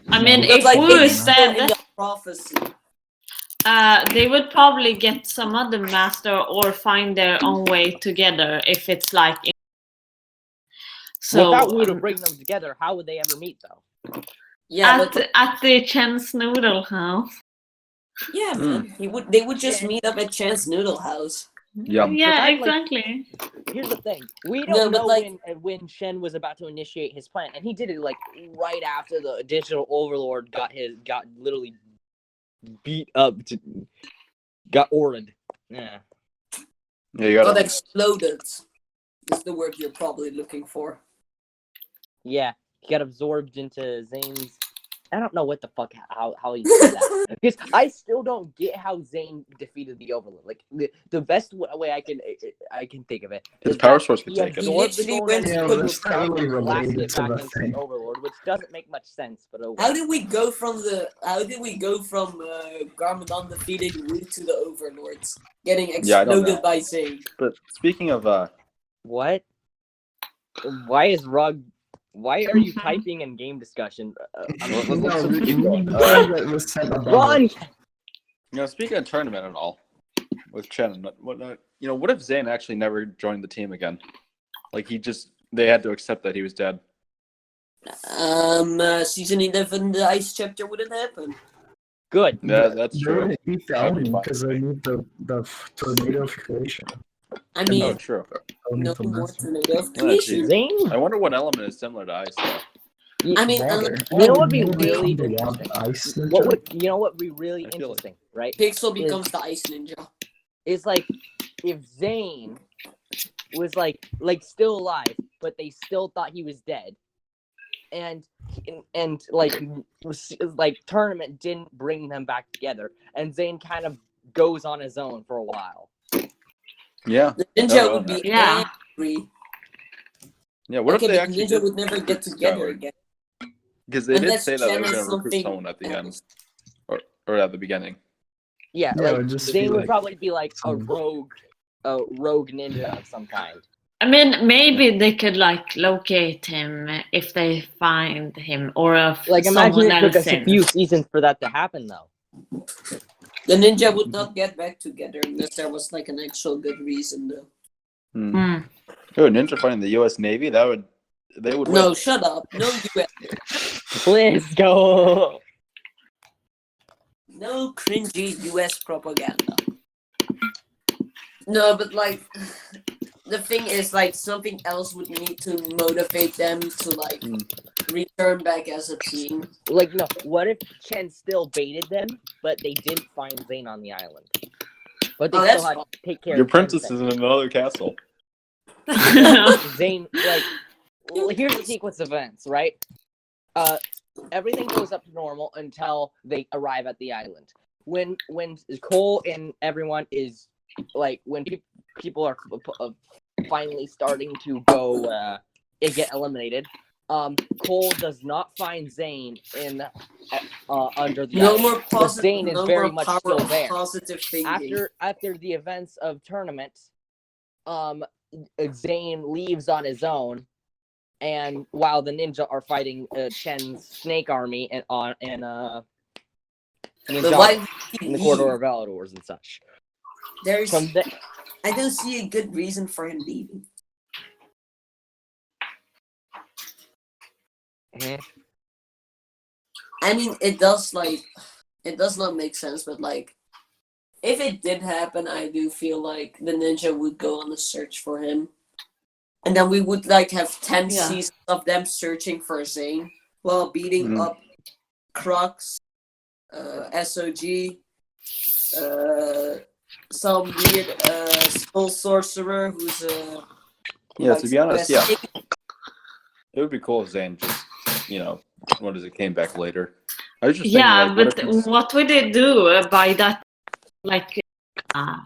I mean, Because if like Wu they is still in dead, the prophecy. they would probably get some other master or find their own way together if it's like. So Without Wu to bring them together, how would they ever meet, though? Yeah, but at the Chen's Noodle House. yeah, man. They would just meet up at Chance Noodle House. Yum. Yeah, But that, exactly. Here's the thing: we No, don't but, know like- when Shen was about to initiate his plan, and he did it like right after the digital overlord got literally beat up, got ordered. Yeah. Yeah, you Got gotta. exploded. Is the word you're probably looking for. Yeah, he got absorbed into Zane's. I don't know what the fuck how he did that, because I still don't get how Zane defeated the Overlord. Like the best way I can think of it. His is power that source could he take it. absorbed the Literally golden went Yeah, to well, the that's not really and blasted related it to back the into thing. the Overlord, which doesn't make much sense. But How did we go from Garmadon defeating Wu to the Overlords, getting Yeah, I don't exploded know. by Zane? But speaking of, what? Why are you Mhm. typing in game discussion? let's No, keep read going. the thing that was sent above Run! it. Speaking of tournament and all, with Chen and whatnot, what if Zane actually never joined the team again? Like they had to accept that he was dead. Season 11, the ice chapter wouldn't happen. Good. Yeah, that's They true. wouldn't eat the That'd be element fine. because they need the tornado of creation. I Oh, mean, true. no Elemental more master. tornado of Yeah, creation. Zane. I wonder what element is similar to ice, though. I mean, Water. You know what would be Would really become the interesting? ice What ninja? would be really I feel like- interesting, right? Pixel becomes the ice ninja. Is like if Zane was like still alive, but they still thought he was dead, and like tournament didn't bring them back together, and Zane kind of goes on his own for a while. Yeah. The ninja Oh, would be yeah. angry. Yeah. What Okay, if they but actually ninja did? would never get together Skyward? again. Because they did Unless say that they Chen were has going to recruit something someone at the end, else. or at the beginning. Yeah, Yeah, it like would just Zane be would like probably be like a some- rogue ninja of some kind. I mean, maybe they could like locate him if they find him, or if Like imagine someone it took else us a in. few seasons for that to happen, though. The ninja would not get back together unless there was like an actual good reason, though. Hmm. Oh, ninja fighting the U.S. Navy? They would No, win. shut up. No US. Let's go. No cringy US propaganda. No, but like the thing is like something else would need to motivate them to like return back as a team. Like, no, what if Chen still baited them, but they didn't find Zane on the island? But they Oh, still that's had fine. to take care Your of princess Chen is in another castle. Zane, like, well, here's the sequence of events, right? Everything goes up to normal until they arrive at the island. When Cole and everyone is, like, when people are finally starting to go get eliminated, Cole does not find Zane in under the No ice. more But positive. Zane is No very more much power still of there. positive thinking. After the events of tournaments, Zane leaves on his own, and while the ninja are fighting Chen's snake army and But Ninjago why would in the he corridor leave? of Valadors and such. There's, From the, I don't see a good reason for him leaving. Mhm. I mean, it does not make sense, but like, if it did happen, I do feel like the ninja would go on a search for him, and then we would like have 10 Yeah. seasons of them searching for Zane while beating Mhm. up Crux, SOG, some weird soul sorcerer who's Yeah, like, to be honest, yeah. escaping. It would be cool if Zane just, came back later. I was just Yeah, thinking, like, but what if what would they do by that? Like,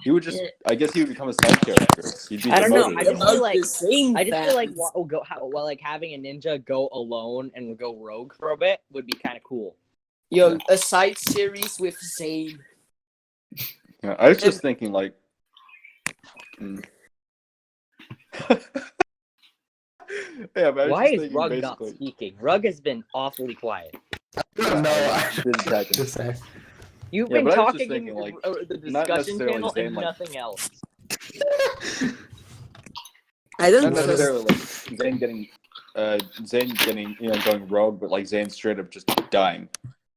he would just, I guess he would become a side character. He'd be I don't know, demoted. I in just a feel way. like- the Zane I just feel like fans. having a ninja go alone and go rogue for a bit would be kind of cool. Yo, a side series with Zane. Yeah, I was just thinking, like, yeah, but I was Why just is thinking Rug not basically. speaking? Rug has been awfully quiet. No, I Didn't tag him. to say. You've Yeah, been but I was just talking in thinking, like, the not discussion necessarily channel Zane, and like- nothing else. I don't Not know. necessarily like Zane getting, going rogue, but like Zane straight up just dying.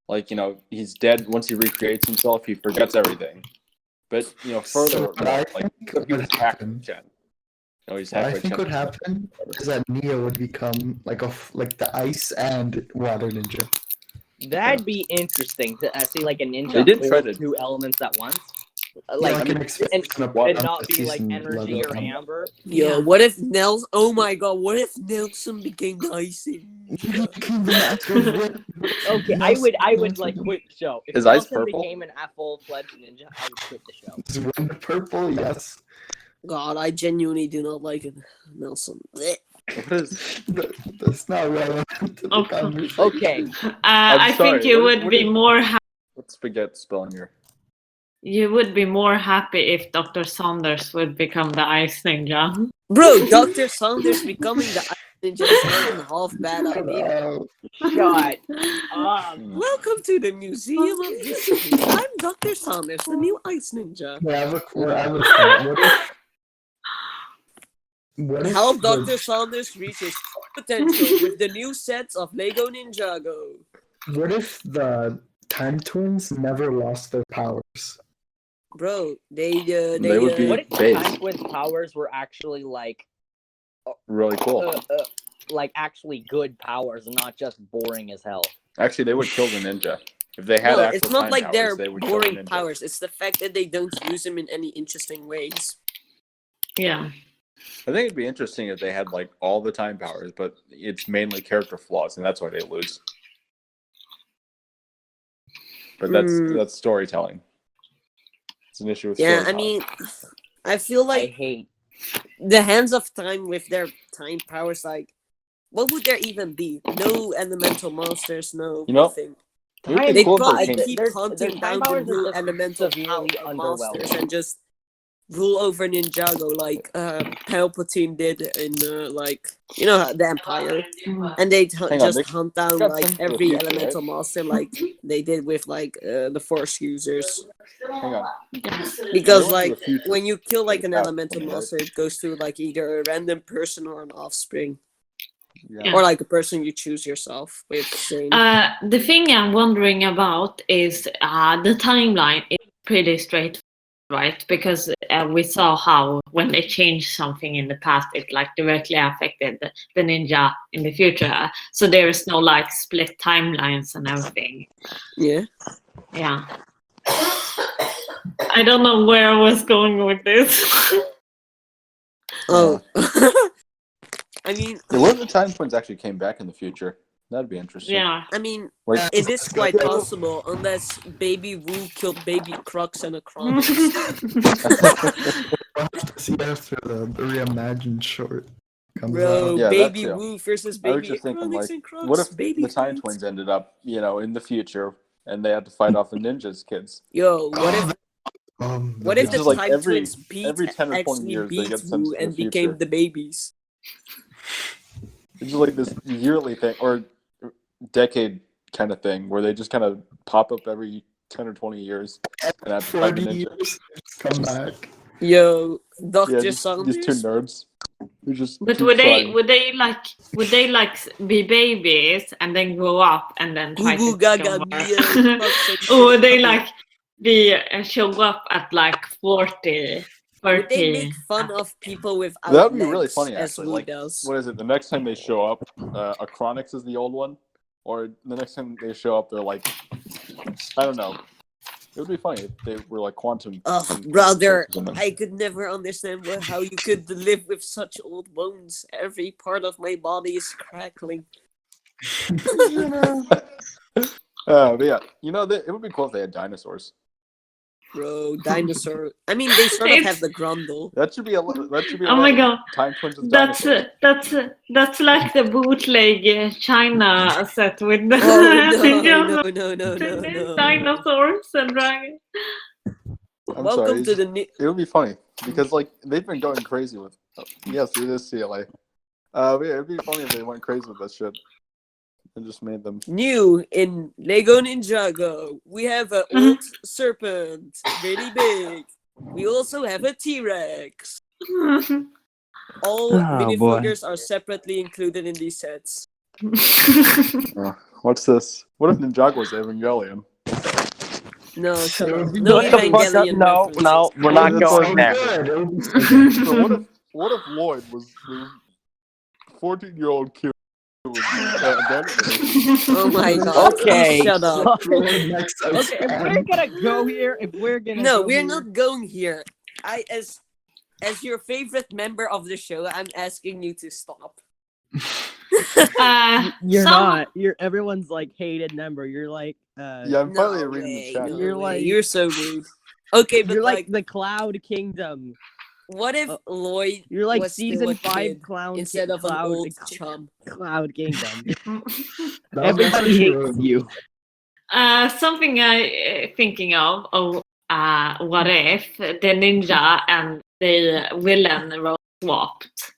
Like, he's dead. Once he recreates himself, he forgets everything. But further, So what I like, think if he was would hacked happen- Chen. He's What hacked I by think Chen. would happen is that Neo would become like the ice and water ninja. That'd be interesting to see like a ninja They did try hold to- two elements at once. Like, I an mean, expansion of And One not Piece be like season energy or 11. amber. Yo, Yeah. what if Nelson? Oh my god, what if Nelson became the icing? Okay, I would like quit the show. If Is Ice Nelson purple? became an full-fledged ninja, I would quit the show. Is one purple? Yes. God, I genuinely do not like it, Nelson. Blech. What is? That's not relevant to the Okay. conversation. Okay, I think sorry, you what- would what be is- more What's spaghetti spelling here? you would be more happy if Dr. Saunders would become the ice ninja. Bro, Dr. Saunders becoming the ice ninja is not even half bad idea. shut up. Welcome to the Museum of Discipline. I'm Dr. Saunders, the new ice ninja. I have a thought. What if Help the- Dr. Saunders reach his potential with the new sets of Lego Ninjago. What if the time twins never lost their powers? Bro, They would be- What if the Base. Time Twins powers were actually like Really cool. like actually good powers and not just boring as hell? Actually, they would kill the ninja if they had No, actual it's not time like powers, they're they would kill the boring ninja. powers. It's the fact that they don't use them in any interesting ways. Yeah. I think it'd be interesting if they had like all the time powers, but it's mainly character flaws, and that's why they lose. But that's storytelling. It's an issue with Yeah, I storytelling. mean, I feel I like hate. the Hands of Time with their time powers, like, what would there even be? No elemental monsters, no You know, nothing. It would be They cool if probably they came- keep Their hunting time down the powers are new just elemental severely monsters underwhelming. and just rule over Ninjago like Palpatine did in the Empire, and they Hang on, just they- hunt down got like some for the every future, elemental monster like they did with like the Force users. Hang on. Because They went like to the future. when you kill like Like an how- elemental right? monster, it goes to like either a random person or an offspring, Yeah. or like a person you choose yourself with Zane. The thing I'm wondering about is the timeline is pretty straightforward, right? Because we saw how when they changed something in the past, it like directly affected the ninja in the future. So there is no like split timelines and everything. Yeah. Yeah. I don't know where I was going with this. Oh. I mean, What if the time twins actually came back in the future? That'd be interesting. Yeah. I mean, Like, it is quite possible unless Baby Wu killed Baby Crux and Acronix. We'll have to see after the reimagined short comes Bro, out. Yeah, that Baby too. Wu versus I was Baby just thinking, Acronix like, and Crux. what if Baby the Time fights. Twins ended up, in the future, and they had to fight off the ninjas kids? Yo, what if what if It's the just like Time every Twins every 10 or 20 actually years they beat get sent Wu to the and became future. the babies? It's just like this yearly thing or decade kind of thing where they just kind of pop up every 10 or 20 years and have to fight the 40 ninja. years, come back. Yo, Yeah, Dr. just these two Sanders. nerds who just But keep would they trying. like be babies and then grow up and then try Goo to gaga become Mia more? Crux and Or would they shit. like be show up at like 40, Would they 30? make fun of people without That would be really legs, funny, as actually. Wu Like, does? what is it? The next time they show up, Acronix is the old one, or the next time they show up, they're like, I don't know. It would be funny if they were like quantum. Ugh, brother, something. I could never understand how you could live with such old bones. Every part of my body is crackling. But yeah, it would be cool if they had dinosaurs. Bro, dinosaur. I mean, they sort of have the Grundle. That should be a Oh my way. god, Time Twins with that's dinosaurs. that's like the bootleg China set with the Oh no, ninjas, no. dinosaurs and dragons. I'm Welcome sorry. to the It would be funny because like they've been going crazy with. Yes, it is CLA. But yeah, it'd be funny if they went crazy with that shit and just made them. new in Lego Ninjago. We have an old serpent, really big. We also have a T-Rex. All minifigures are separately included in these sets. What's this? What if Ninjago was Evangelion? No, So come it on. would be No Shut the fuck up. Evangelion No, references. no, we're Oh, not that's going so there. Good. It would be So what if Lloyd was the 14-year-old kid who was abandoned? Oh my god. Okay. Please shut up. good. Next Okay, if we're gonna go here, No, we're not going here. As your favorite member of the show, I'm asking you to stop. You're some- not. You're everyone's like hated member. You're like Yeah, I'm finally reading the chat. You're like- you're so rude. Okay, but you're like like, the Cloud Kingdom. what if Lloyd You're like was still season a 5 kid Clown instead of an Cloud, old chum? Cloud Kingdom. That Everybody was hates you. something I thinking of what if the ninja and the villain were swapped?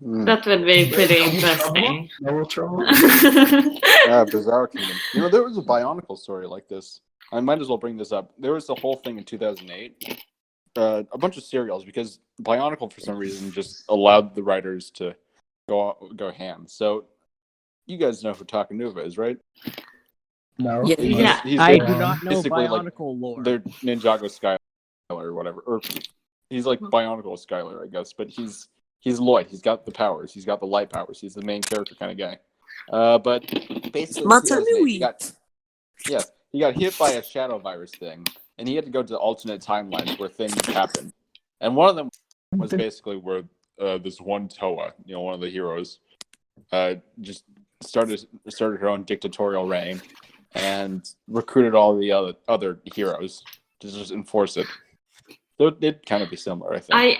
That would be pretty interesting. No trouble. Bizarre Kingdom. There was a Bionicle story like this. I might as well bring this up. There was the whole thing in 2008. A bunch of serials because Bionicle for some reason just allowed the writers to go ham. So you guys know who Takanuva is, right? No. Yeah. Yeah. He's I the- do not know basically, like, Bionicle lore. They're Ninjago Skylar or whatever, or he's like Bionicle Skylar, I guess. But he's Lloyd. He's got the powers. He's got the light powers. He's the main character kind of guy. But basically, in 2008, he got hit by a shadow virus thing, and he had to go to alternate timelines where things happen. And one of them was basically where this one Toa, one of the heroes, just started her own dictatorial reign and recruited all the other heroes to just enforce it. So it'd kind of be similar, I think.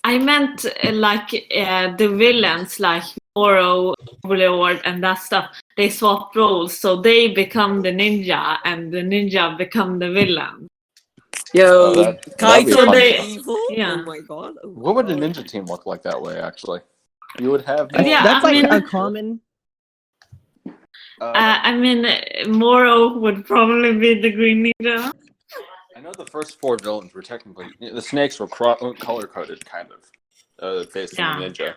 I meant like the villains, like Morrow, Overlord, and that stuff. They swap roles, so they become the ninja, and the ninja become the villain. Yo, that'd be Kaito fun. the evil? Yeah. Oh my god. Oh What would a my god. ninja team look like that way, actually? You would have... Yeah, That's I like mean- a common. I mean, Morrow would probably be the Green Ninja. I know the first 4 villains were technically... The snakes were color-coded, kind of, based on the ninja.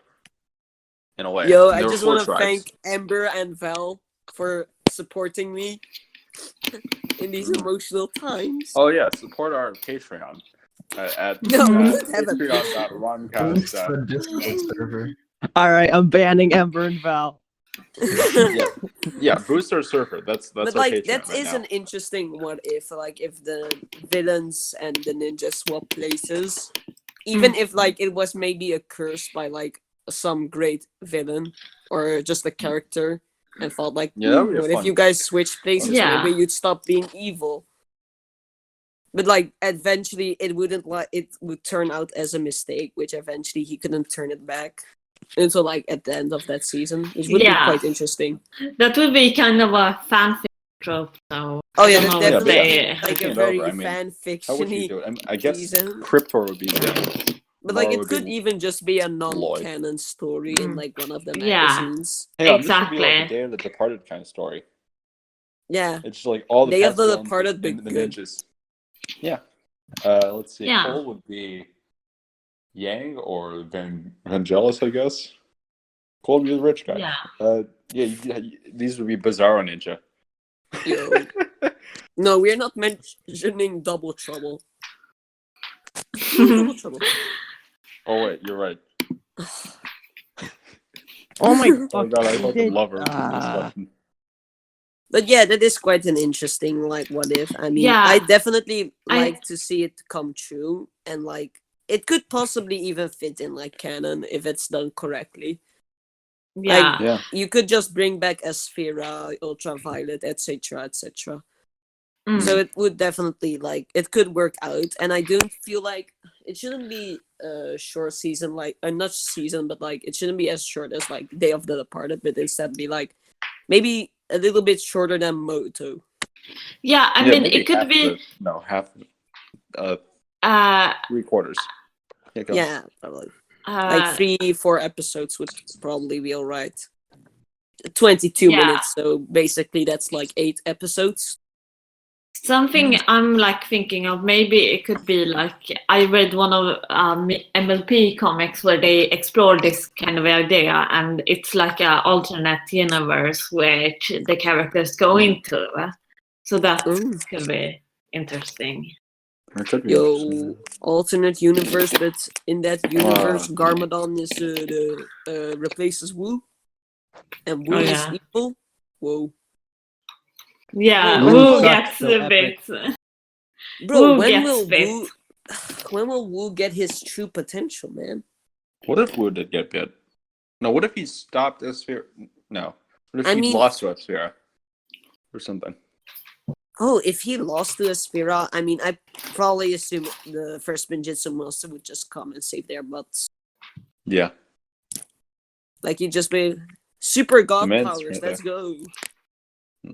In a way. Yo, There I were just 4 want to tribes. thank Ember and Val for supporting me in these emotional times. Oh yeah, support our Patreon at No, we don't have a patreon.roncast. The Discord server. All right, I'm banning Ember and Val. Yeah, boost our server. That's But our like Patreon that right is now. an interesting what if, like if the villains and the ninjas swap places, even if like it was maybe a curse by like some great villain or just a character, and thought like, Yeah, that would be what if fun. you guys switch places? Yeah. Maybe you'd stop being evil. But like eventually it wouldn't it would turn out as a mistake, which eventually he couldn't turn it back until like at the end of that season, which would be Yeah. quite interesting. That would be kind of a fanfic trope, so Oh I yeah, don't that's know if definitely they like Thinking a it very over, I mean, fan How would you fictiony do it? I guess season. Cryptor would be the. But like Morrow it would could be even just be a Lloyd. non-canon story in like one of the Yeah. magazines. Hang on, this would be like a Exactly. Day of the Departed kind of story. Yeah. It's just like all the Day of past the villains Departed, and but the good. ninjas. Yeah. Let's see. Yeah. Cole would be Yang or Vangelis, I guess. Cole would be the rich guy. Yeah. These would be Bizarro Ninja. Yo. No, we're not mentioning Double Trouble. Double Trouble. Oh wait, you're right. Oh my Oh god, I fucking did- love her. But yeah, that is quite an interesting like what if. I mean, Yeah. I definitely I- like to see it come true, and like it could possibly even fit in like canon if it's done correctly. Yeah. Yeah. You could just bring back Asphera, Ultraviolet, etc., etc. Mm. So it would definitely like it could work out, and I don't feel like it shouldn't be a short season like not season, but like it shouldn't be as short as like Day of the Departed, but instead be like maybe a little bit shorter than Moto. Yeah, I mean, it could be half. 3/4. Yeah, go. Yeah, probably. Like 3-4 episodes would probably be all right. 22 Yeah. minutes, so basically that's like 8 episodes. something I'm like thinking of. Maybe it could be like I read one of MLP comics where they explore this kind of idea, and it's like an alternate universe which the characters go into. So that Ooh. could be interesting. It could be Yo, interesting. alternate universe, but in that universe, Garmadon is replaces Wu, and Wu Oh, is yeah. evil. Whoa, Yeah, Wu Wu sucks, gets so a epic. bit. bro, Wu when gets will bit. Wu? When will Wu get his true potential, man? What if Wu did get bit? No, what if he stopped Asphera? No. What if I he mean- lost to Asphera? Or something. Oh, if he lost to Aspera, I mean, I probably assume the first Ninjitsu Master would just come and save their butts. Yeah. Like he'd just be super god man's powers. right Let's go. Hmm.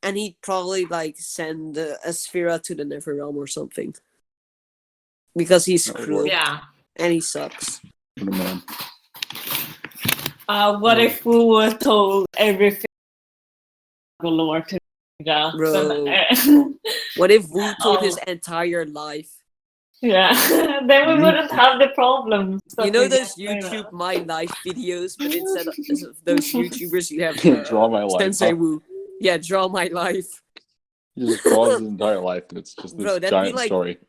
And he'd probably like send Aspera to the Never Realm or something. Because he's Oh, cruel Yeah. and he sucks. What a man. What if Wu were told everything lore to Ninja? Bro. What if Wu told his Oh. entire life? Yeah, then we wouldn't have the problems. You know those YouTube My Life videos, but instead of those YouTubers, you have Draw my life. Sensei Huh? Wu. Yeah, draw my life. He just draws his entire life, and it's just this Bro, that'd be giant like- story.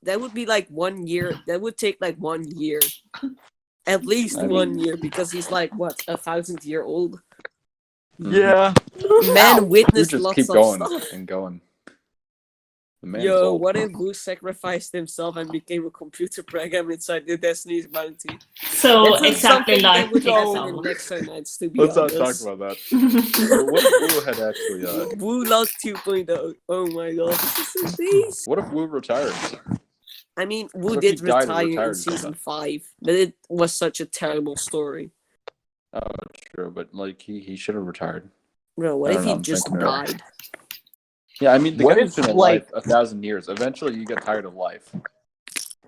That would be like 1 year. That would take like 1 year. At least I mean- 1 year, because he's like, what, 1,000-year-old? Yeah. Man You witnessed just lots keep of going stuff. and going. The man's Yo, old. what if Wu sacrificed himself and became a computer program inside the Destiny's Bounty? So That's not exactly something like that would happen in Nexo. Nexo Nights, to be Let's not honest. talk about that. But what if Wu had actually? Wu lost 2.0. Oh my god. This is so base. What if Wu retired? I mean, Wu What if he did died or retire in retired season someone? 5, but it was such a terrible story. Oh, true, but like he should have retired. Bro, what I if don't know, he I'm just thinking it. died? Yeah, I mean the What guy's if, been alive like- 1,000 years. Eventually, you get tired of life.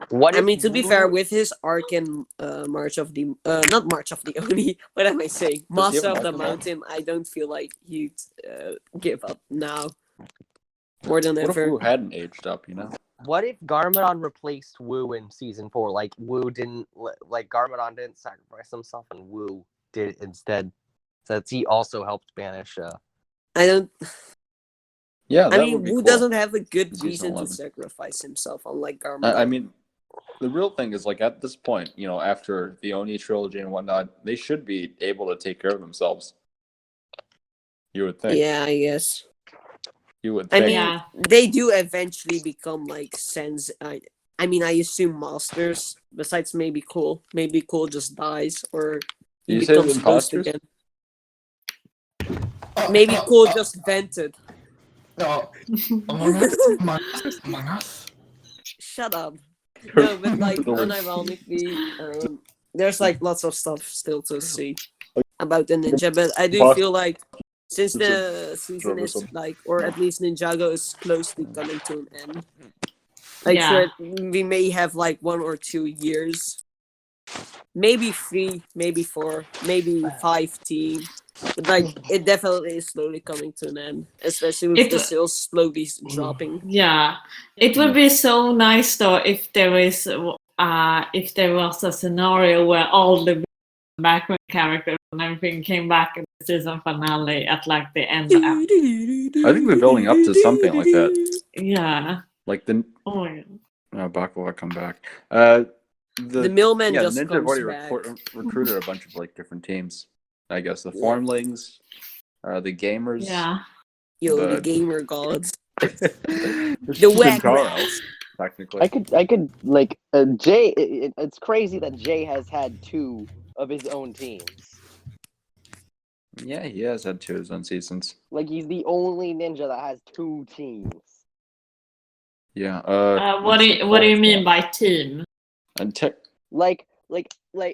What I if mean, to be Wu- fair, with his arc in March of the not March of the Oni, what am I saying? Does he have Master an of the arc in that? Mountain. I don't feel like he'd give up now more than What if ever. Wu hadn't aged up? You know? What if Garmadon replaced Wu in season 4? Like Wu didn't, like Garmadon didn't sacrifice himself, and Wu did it instead. Since he also helped banish. I don't. Yeah, I that mean, would be Wu cool. doesn't have a good Season reason to 11. sacrifice himself, unlike Garmadon. I mean, the real thing is like at this point, you know, after the Oni trilogy and whatnot, they should be able to take care of themselves. You would think. yeah, I guess. You would I think. mean, Yeah. they do eventually become like sens. I mean, I assume masters. Besides, maybe Cole. Maybe Cole just dies or he You say becomes ghost imposters? again. Maybe Cole just vented. No. Among Us. Among Us. Among Us. Shut up. No, but like The word. unironically, there's like lots of stuff still to see about the ninja, but I do feel like since the season is like, or at least Ninjago is closely coming to an end, like Yeah. sure we may have like 1 or 2 years, maybe 3, maybe 4, maybe 5 team. But like it definitely is slowly coming to an end, especially with the sales slowly dropping. Yeah, it would be so nice though if there was a scenario where all the background characters and everything came back in the season finale at like the end. I think we're building up to something like that. Yeah. Like the Oh my God. Baku will come back. The Millman yeah, just Ninja have comes already back. recruited a bunch of like different teams. I guess the Formlings, the Gamers. Yeah. Yo, the the- gamer gods. the whack Shintaro, rats. technically. I could like Jay. It's crazy that Jay has had 2 of his own teams. Yeah, he has had 2 of his own seasons. Like he's the only ninja that has 2 teams. Yeah. What do you mean by team? And Like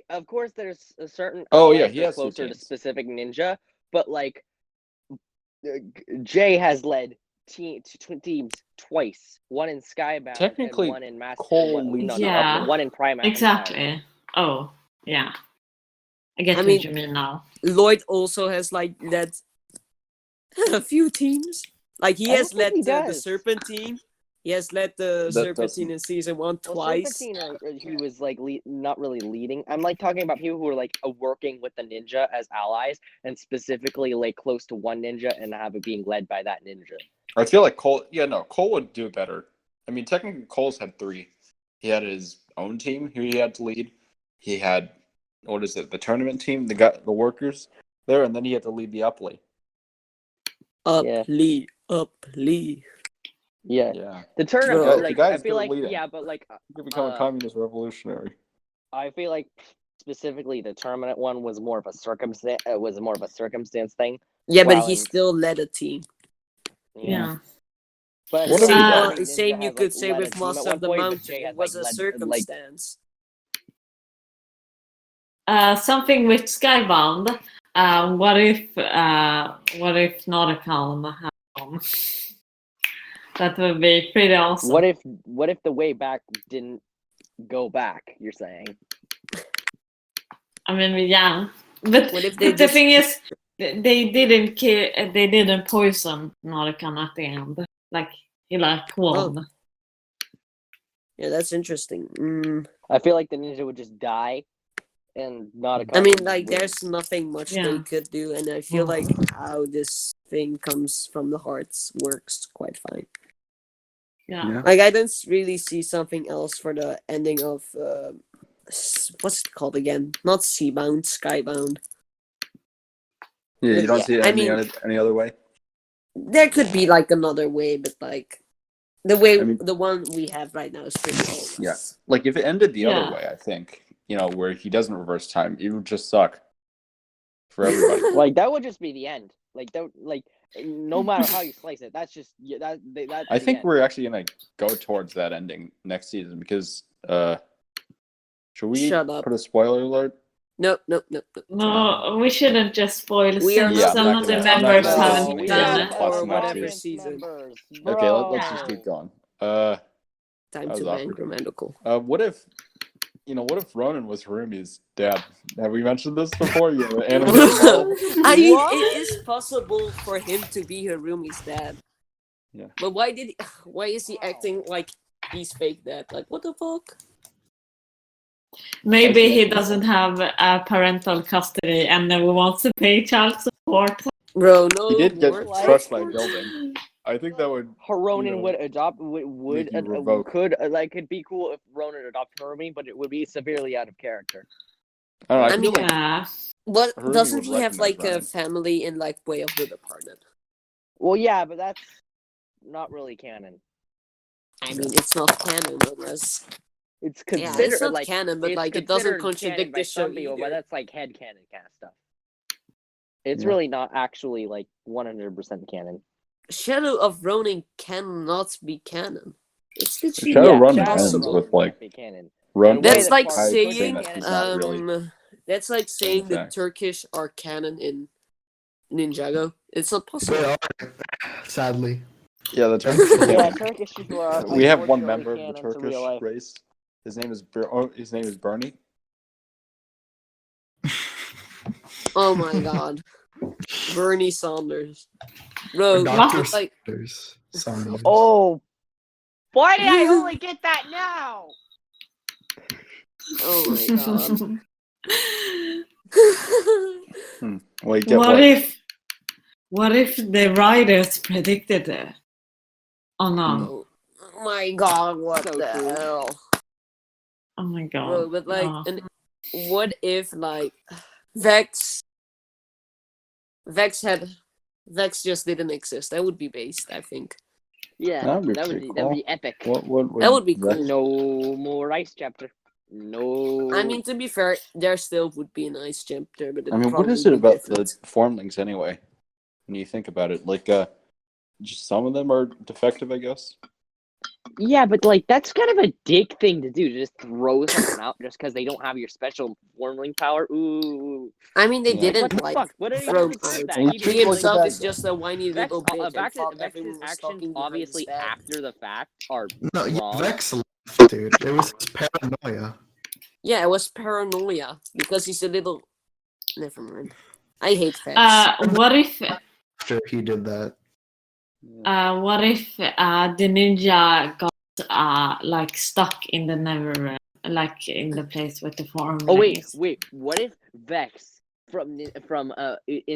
of course there's a certain Oh, yeah, allies he that's has 2 closer to teams. specific ninja, but like Jay has led teams twice. One in Skybound Technically, and one in Master. Cole One, leads the upper. one in Prime. Exactly. Oh, yeah. I get what you mean now. Lloyd also has like led a few teams. Like he I has don't think led he the does. Serpentine. He has led the Serpentine in season 1 twice. Serpentine, he was like not really leading. I'm like talking about people who are like working with the ninja as allies, and specifically like close to one ninja and have it being led by that ninja. I feel like Cole. Yeah, no, Cole would do better. I mean, technically, Cole's had 3. He had his own team who he had to lead. He had the tournament team, the workers there, and then he had to lead the Uply. Uply. Yeah. Yeah. The tournament, The like guy's I feel good at like leading. yeah, but like He could become a communist revolutionary. I feel like specifically the tournament one was more of a circumstance. Thing. Yeah, but While he in- still led a team. Yeah. But What Same, about Ninja same you has, could like, say led a with team at Master one of the point, but Mountain. Jay It has, was like, a led, circumstance. Something with Skybound. What if Nauticalm had one? That would be pretty awesome. What if the way back didn't go back? You're saying? I mean, yeah, but, What if they the just- thing is, they didn't poison Nauticalm at the end. Like he won. Yeah, that's interesting. I feel like the ninja would just die, and not a. I mean, like, there's nothing much they Yeah. could do, and I feel like how this thing comes from the hearts works quite fine. Yeah. Like, I don't really see something else for the ending of what's it called again? Not Seabound, Skybound. Yeah, you don't see it I mean- any other way. There could be like another way, but like the way I mean- the one we have right now is pretty old. Yeah. Like if it ended the Yeah. other way, I think where he doesn't reverse time, it would just suck for everybody. Like that would just be the end. Like that. Like no matter how you slice it, that's just that's. I think the end. we're actually gonna go towards that ending next season because should we Shut up. put a spoiler alert? No. No, we shouldn't just spoil We are since not some gonna- of the I'm not members gonna- haven't we done have it. plus or not whatever to. season. Okay, let's just keep going. Time That was to bank awkward. romantical. What if Ronan was Harumi's dad? Have we mentioned this before? Yeah, the animated model. I mean, What? it is possible for him to be Harumi's dad. Yeah. But why is he acting like he's fake dad? Like, what the fuck? Maybe he doesn't have parental custody and never wants to pay child support. Bro, no. He did get more crushed by a transport? building. I think that would. Ronan would adopt would make you revoke. it'd be cool if Ronan adopted Harumi, but it would be severely out of character. I don't know. I I feel mean, like Yeah. What Harumi doesn't would he have like recognize a Ronan. family in like Way of the Departed? Well, yeah, but that's not really canon. I mean, it's not canon unless It's yeah, considered it's not like canon, but it's like it doesn't considered canon contradict by this show some people, but either. that's like head canon kind of stuff. It's Yeah. really not actually like 100% canon. Shadow of Ronin cannot be canon. It's literally Shadow of Ronin impossible. ends with, like, be canon. Run. And way That's the like fuck- I saying saying that he's not really that's like saying the fact. Turkish are canon in Ninjago. It's not possible. They are, sadly. Yeah, the Turkish Turkish. Yeah, Turkish people are. We have one unfortunately member of the canon to Turkish real life. race. His name is Bernie. Oh my god. Bernie Sanders. Bro, Dr. it's like Sanders. Oh, why did I only get that now? oh my god. Wait, get What if the writers predicted it? Oh no! Oh my god, what So the true. hell? Oh my god! Bro, but like, no. and what if like Vex just didn't exist? That would be based, I think. Yeah, That'd be that pretty would be epic. What That would be Rex- cool. No more ice chapter. No. I mean, to be fair, there still would be an ice chapter, but I mean, what is it about the formlings anyway? When you think about it, like, just some of them are defective, I guess. Yeah, but like that's kind of a dick thing to do, to just throw someone out just because they don't have your special formling power. Ooh. I mean, they Yeah. didn't What the like fuck? What did he throw do out. that? And He treat He him like himself a is bad just a whiny Vex, little bitch. Vex's and thought everyone was actions talking behind obviously his back. after the fact are No, yeah, wrong. Vex left, dude. It was his paranoia. Yeah, it was paranoia because he's a little. Never mind. I hate Vex. What if? After he did that. What if the ninja got like stuck in the never, like in the place with the formlings? Oh wait. What if Vex from in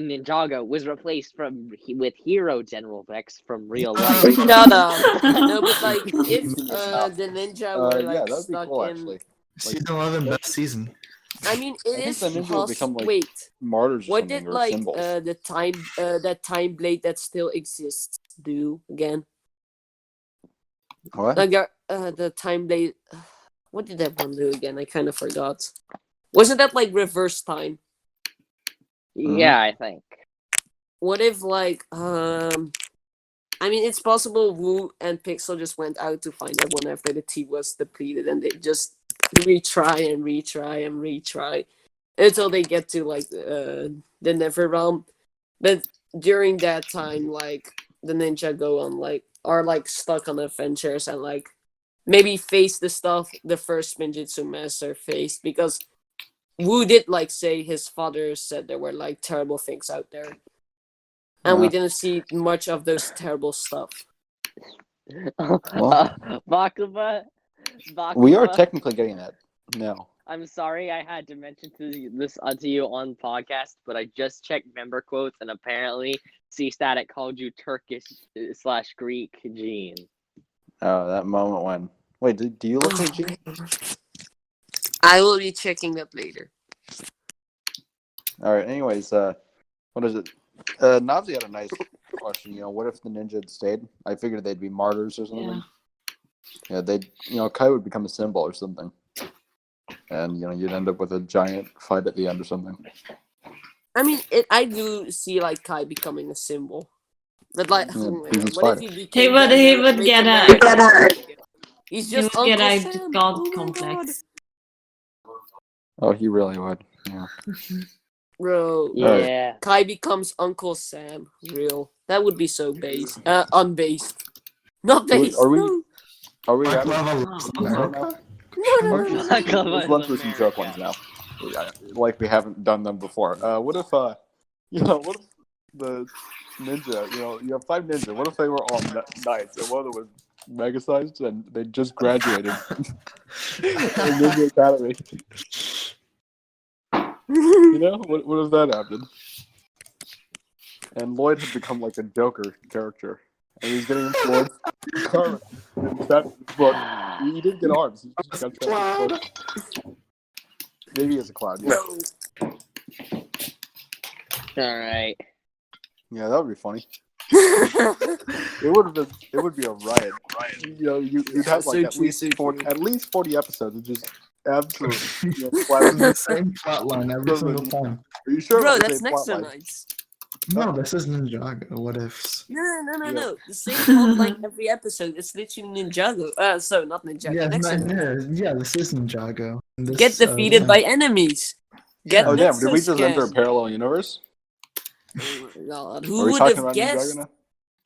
Ninjago was replaced with Hero General Vex from real life? Shut up. No, but like if the ninja were like yeah, that'd be stuck cool in. actually. Season 11, best season. I mean, I it think is the ninja will become, like, Wait, Martyrs or what something, did or like symbols. that time blade that still exists do again? What? Like the time blade. What did that one do again? I kind of forgot. Wasn't that like reverse time? Yeah, I think. What if like I mean, it's possible Wu and Pixel just went out to find that one after the tea was depleted, and they just retry and retry and retry until they get to like the Never Realm. But during that time, like the ninja go on like are like stuck on adventures and like maybe face the stuff the first Ninjutsu master faced, because Wu did like say his father said there were like terrible things out there. And we didn't see much of those terrible stuff. Bakuba. We are technically getting that now. I'm sorry I had to mention this to you on podcast, but I just checked member quotes, and apparently C-Static called you Turkish/Greek Gene. Oh, that moment when. Wait, do you look like Gene? I will be checking that later. All right. Anyways, what is it? Nazi had a nice question. You know, what if the ninja had stayed? I figured they'd be martyrs or something. Yeah, they'd. You know, Kai would become a symbol or something, and you know, you'd end up with a giant fight at the end or something. I mean, I do see like Kai becoming a symbol, but like, what if he became? He would get a. He's He just would get Uncle a Sam. god Oh my complex. Oh, he really would. Yeah. Bro, Yeah. Kai becomes Uncle Sam. Real. That would be so base. Unbased. Not based. Are we? No. Are we? Black Ready? Lava is America? No. Let's run through some joke ones now. Yeah, like we haven't done them before. What if you know, what if the ninja, you know, you have 5 ninja. What if they were all knights and one of them was mega sized and they just graduated from Ninja Academy? You know, what if that happened? And Lloyd had become like a Joker character, and he's getting influenced. Karma. But he didn't get arms. He just got that. Maybe as a cloud. Yeah. All right. Yeah, that would be funny. It would be a riot. You know, you'd have like at least 40 episodes of just absolute. You know, The same plot line every single time. Are you sure? Bro, about the that's same plot Nexo line? Knights. No, this is Ninjago. What-Ifs. No. The same plotline every episode. It's literally Ninjago. So not Ninjago. Yeah, Nexo. yeah, this is Ninjago. And this, Get defeated by enemies. Get Oh damn! Did we Nexo just enter a scam. parallel universe? Oh my god! Are Who we would talking have about guessed? Ninjago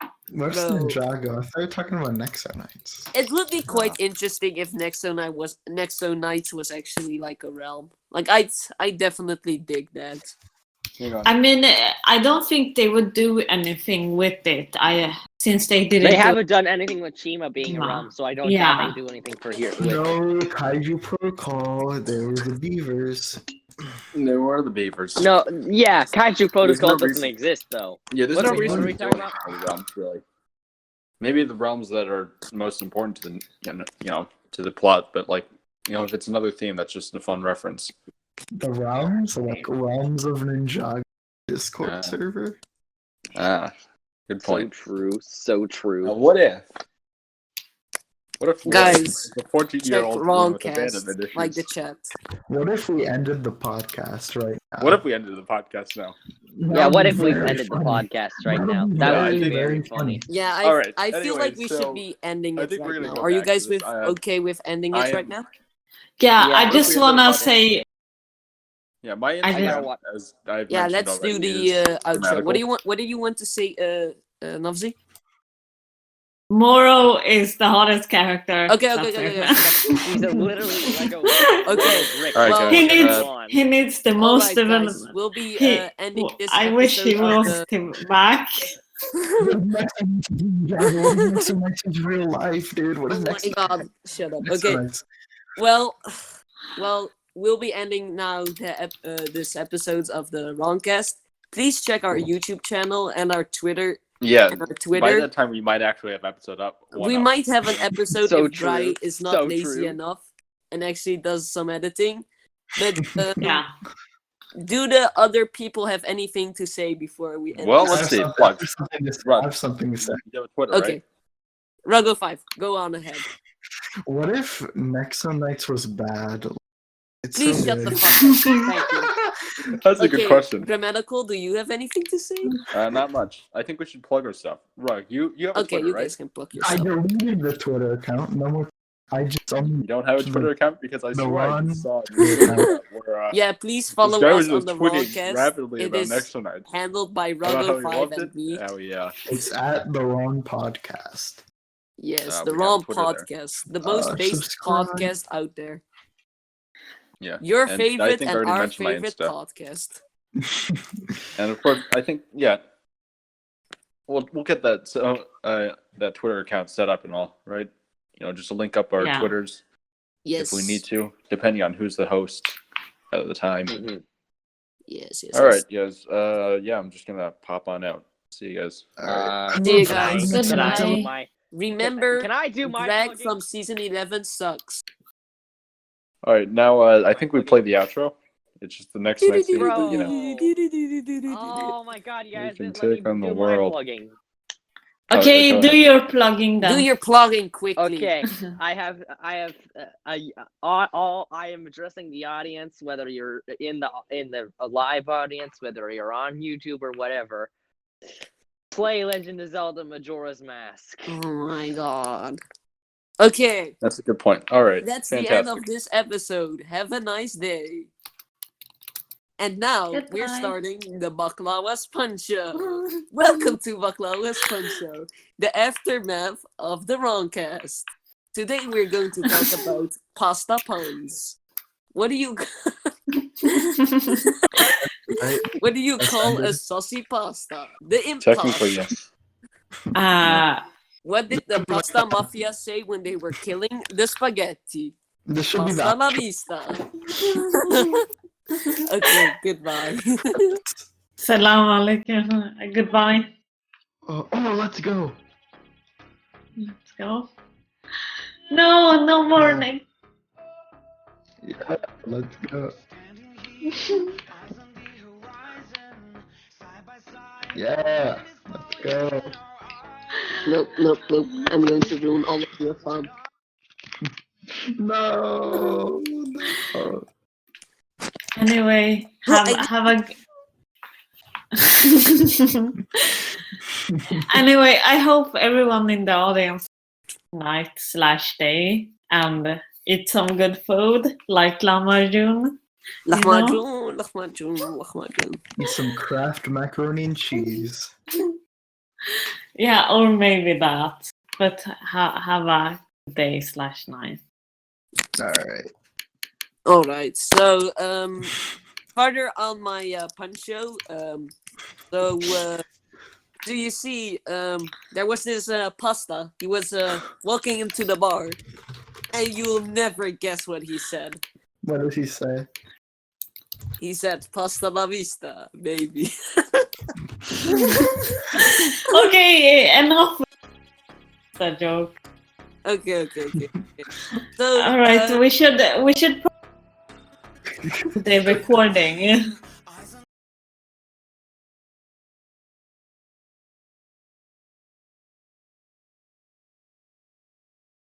now? What's Bro. Ninjago? I thought you were talking about Nexo Knights. It would be quite interesting if Nexo Knights was actually like a realm. Like I definitely dig that. Hang on. I mean, I don't think they would do anything with it. Since they didn't. They do- haven't done anything with Chima being a No. realm, so I don't Yeah. doubt they do anything for here. With it. No Kaiju Protocol. There were the beavers. There were the beavers. No, yeah, Kaiju Protocol no doesn't reason- exist though. Yeah, there's What no are we reason to talking go about? into the realms, really. Maybe the realms that are most important to the to the plot, but like if it's another theme, that's just a fun reference. The realms, like realms of Ninjago Discord server. Good So point. true, so true. Now, what if Guys, the check 14-year-old RoNCast, like the chat. What if we ended the podcast right now? What if we ended the podcast now? Yeah, what if we Very ended the funny. podcast right That'd now? be That very, would be very very funny. Yeah, All right, I feel anyway, like we so should be ending I it think we're right gonna now. go Are you back to guys this. okay with ending it right now? Yeah, Yeah, I what just if we ended wanna the say. Yeah, my I Instagram, gotta watch- as I've Yeah, mentioned let's do already, the is outro. grammatical. What do you want to say, Navzi? Morrow is the hottest character. Okay. He's a literally Lego. Okay, brick. All right, well, he guys. needs he needs the most Alright, development. guys, we'll be He- ending this. I wish he episode of was back. What is Nexo Knights in real life, dude? What Oh is my Nexo god! Shut up. Nexo Okay. Knights? Well, we'll be ending now this episodes of the RoNCast. Please check our YouTube channel and our Twitter. Yeah, And our by Twitter. that time we might actually have episode up. We might have an episode So if Dry true. is not So lazy true. enough and actually does some editing. But Yeah. do the other people have anything to say before we end? Well, this? let's see. I Plug. have something to say. You have a Twitter, Okay. Ruggo 5, go on ahead. What if Nexo Knights was bad? It's Please so shut the good. fuck up. Thank you. That's a good question. Grammatical, do you have anything to say? Not much. I think we should plug our stuff. Rug, you have a Okay, Twitter, you right? guys can plug I yourself. deleted the Twitter account. No more. I just You don't have a Twitter account because I The swear I one- just saw it. Where, Yeah, please this follow guy us was on just the tweeting RoNCast. rapidly It about is Nexo Knights. handled by I don't know how Ruggo he 5 loved and it. me. Oh yeah. It's at the wrong podcast. Yes, we the got wrong Twitter there. podcast. The most based Subscribe. podcast out there. Yeah. Your And I favorite think I and already our mentioned my favorite Insta. podcast. And of course, I think we'll get that Twitter account set up and all, right? Just to link up our Yeah. Twitters Yes. if we need to, depending on who's the host at the time. Mhm. Yes. All right, guys. Yeah, I'm just gonna pop on out. See you guys. See you guys. Can I do Goodbye. my? Remember, Can I do my Greg plugging? from season 11 sucks. All right, now I think we play the outro. It's just the next night theme, Bro. but, Oh my god, you You guys can didn't let me take on the do my world. plugging. Okay, go do ahead. your plugging then. Do your plugging quickly. Okay, I am addressing the audience, whether you're in the live audience, whether you're on YouTube or whatever. Play Legend of Zelda Majora's Mask. Oh my god. Okay, That's a good point. All right, that's fantastic. the end of this episode. Have a nice day. And now we're Goodbye. starting the Baklava Sponge Show. Welcome to Baklava Sponge Show, the aftermath of the RoNCast. Today we're going to talk about pasta puns. What do you what do you call a saucy pasta? The Technically, impasta. yes. What did the pasta mafia say when they were killing the spaghetti? This should be Pasta la the. vista. Okay, goodbye. Salam alaikum. Goodbye. Oh, let's go. Let's go. No more next. Yeah, let's go. Yeah, let's go. Nope. I'm going to ruin all of your fun. No. Anyway, Well, have a Anyway, I hope everyone in the audience night/day and eat some good food like Lamarjun. Lahmacun. Eat some Kraft macaroni and cheese. Yeah, or maybe that. But have a good day/night. All right. Alright, so further on my poncho, so do you see there was this pasta. He was walking into the bar, and you'll never guess what he said. What did he say? He said "Pasta la vista, baby." Okay, enough with the joke. Okay. So All right, we should put the recording.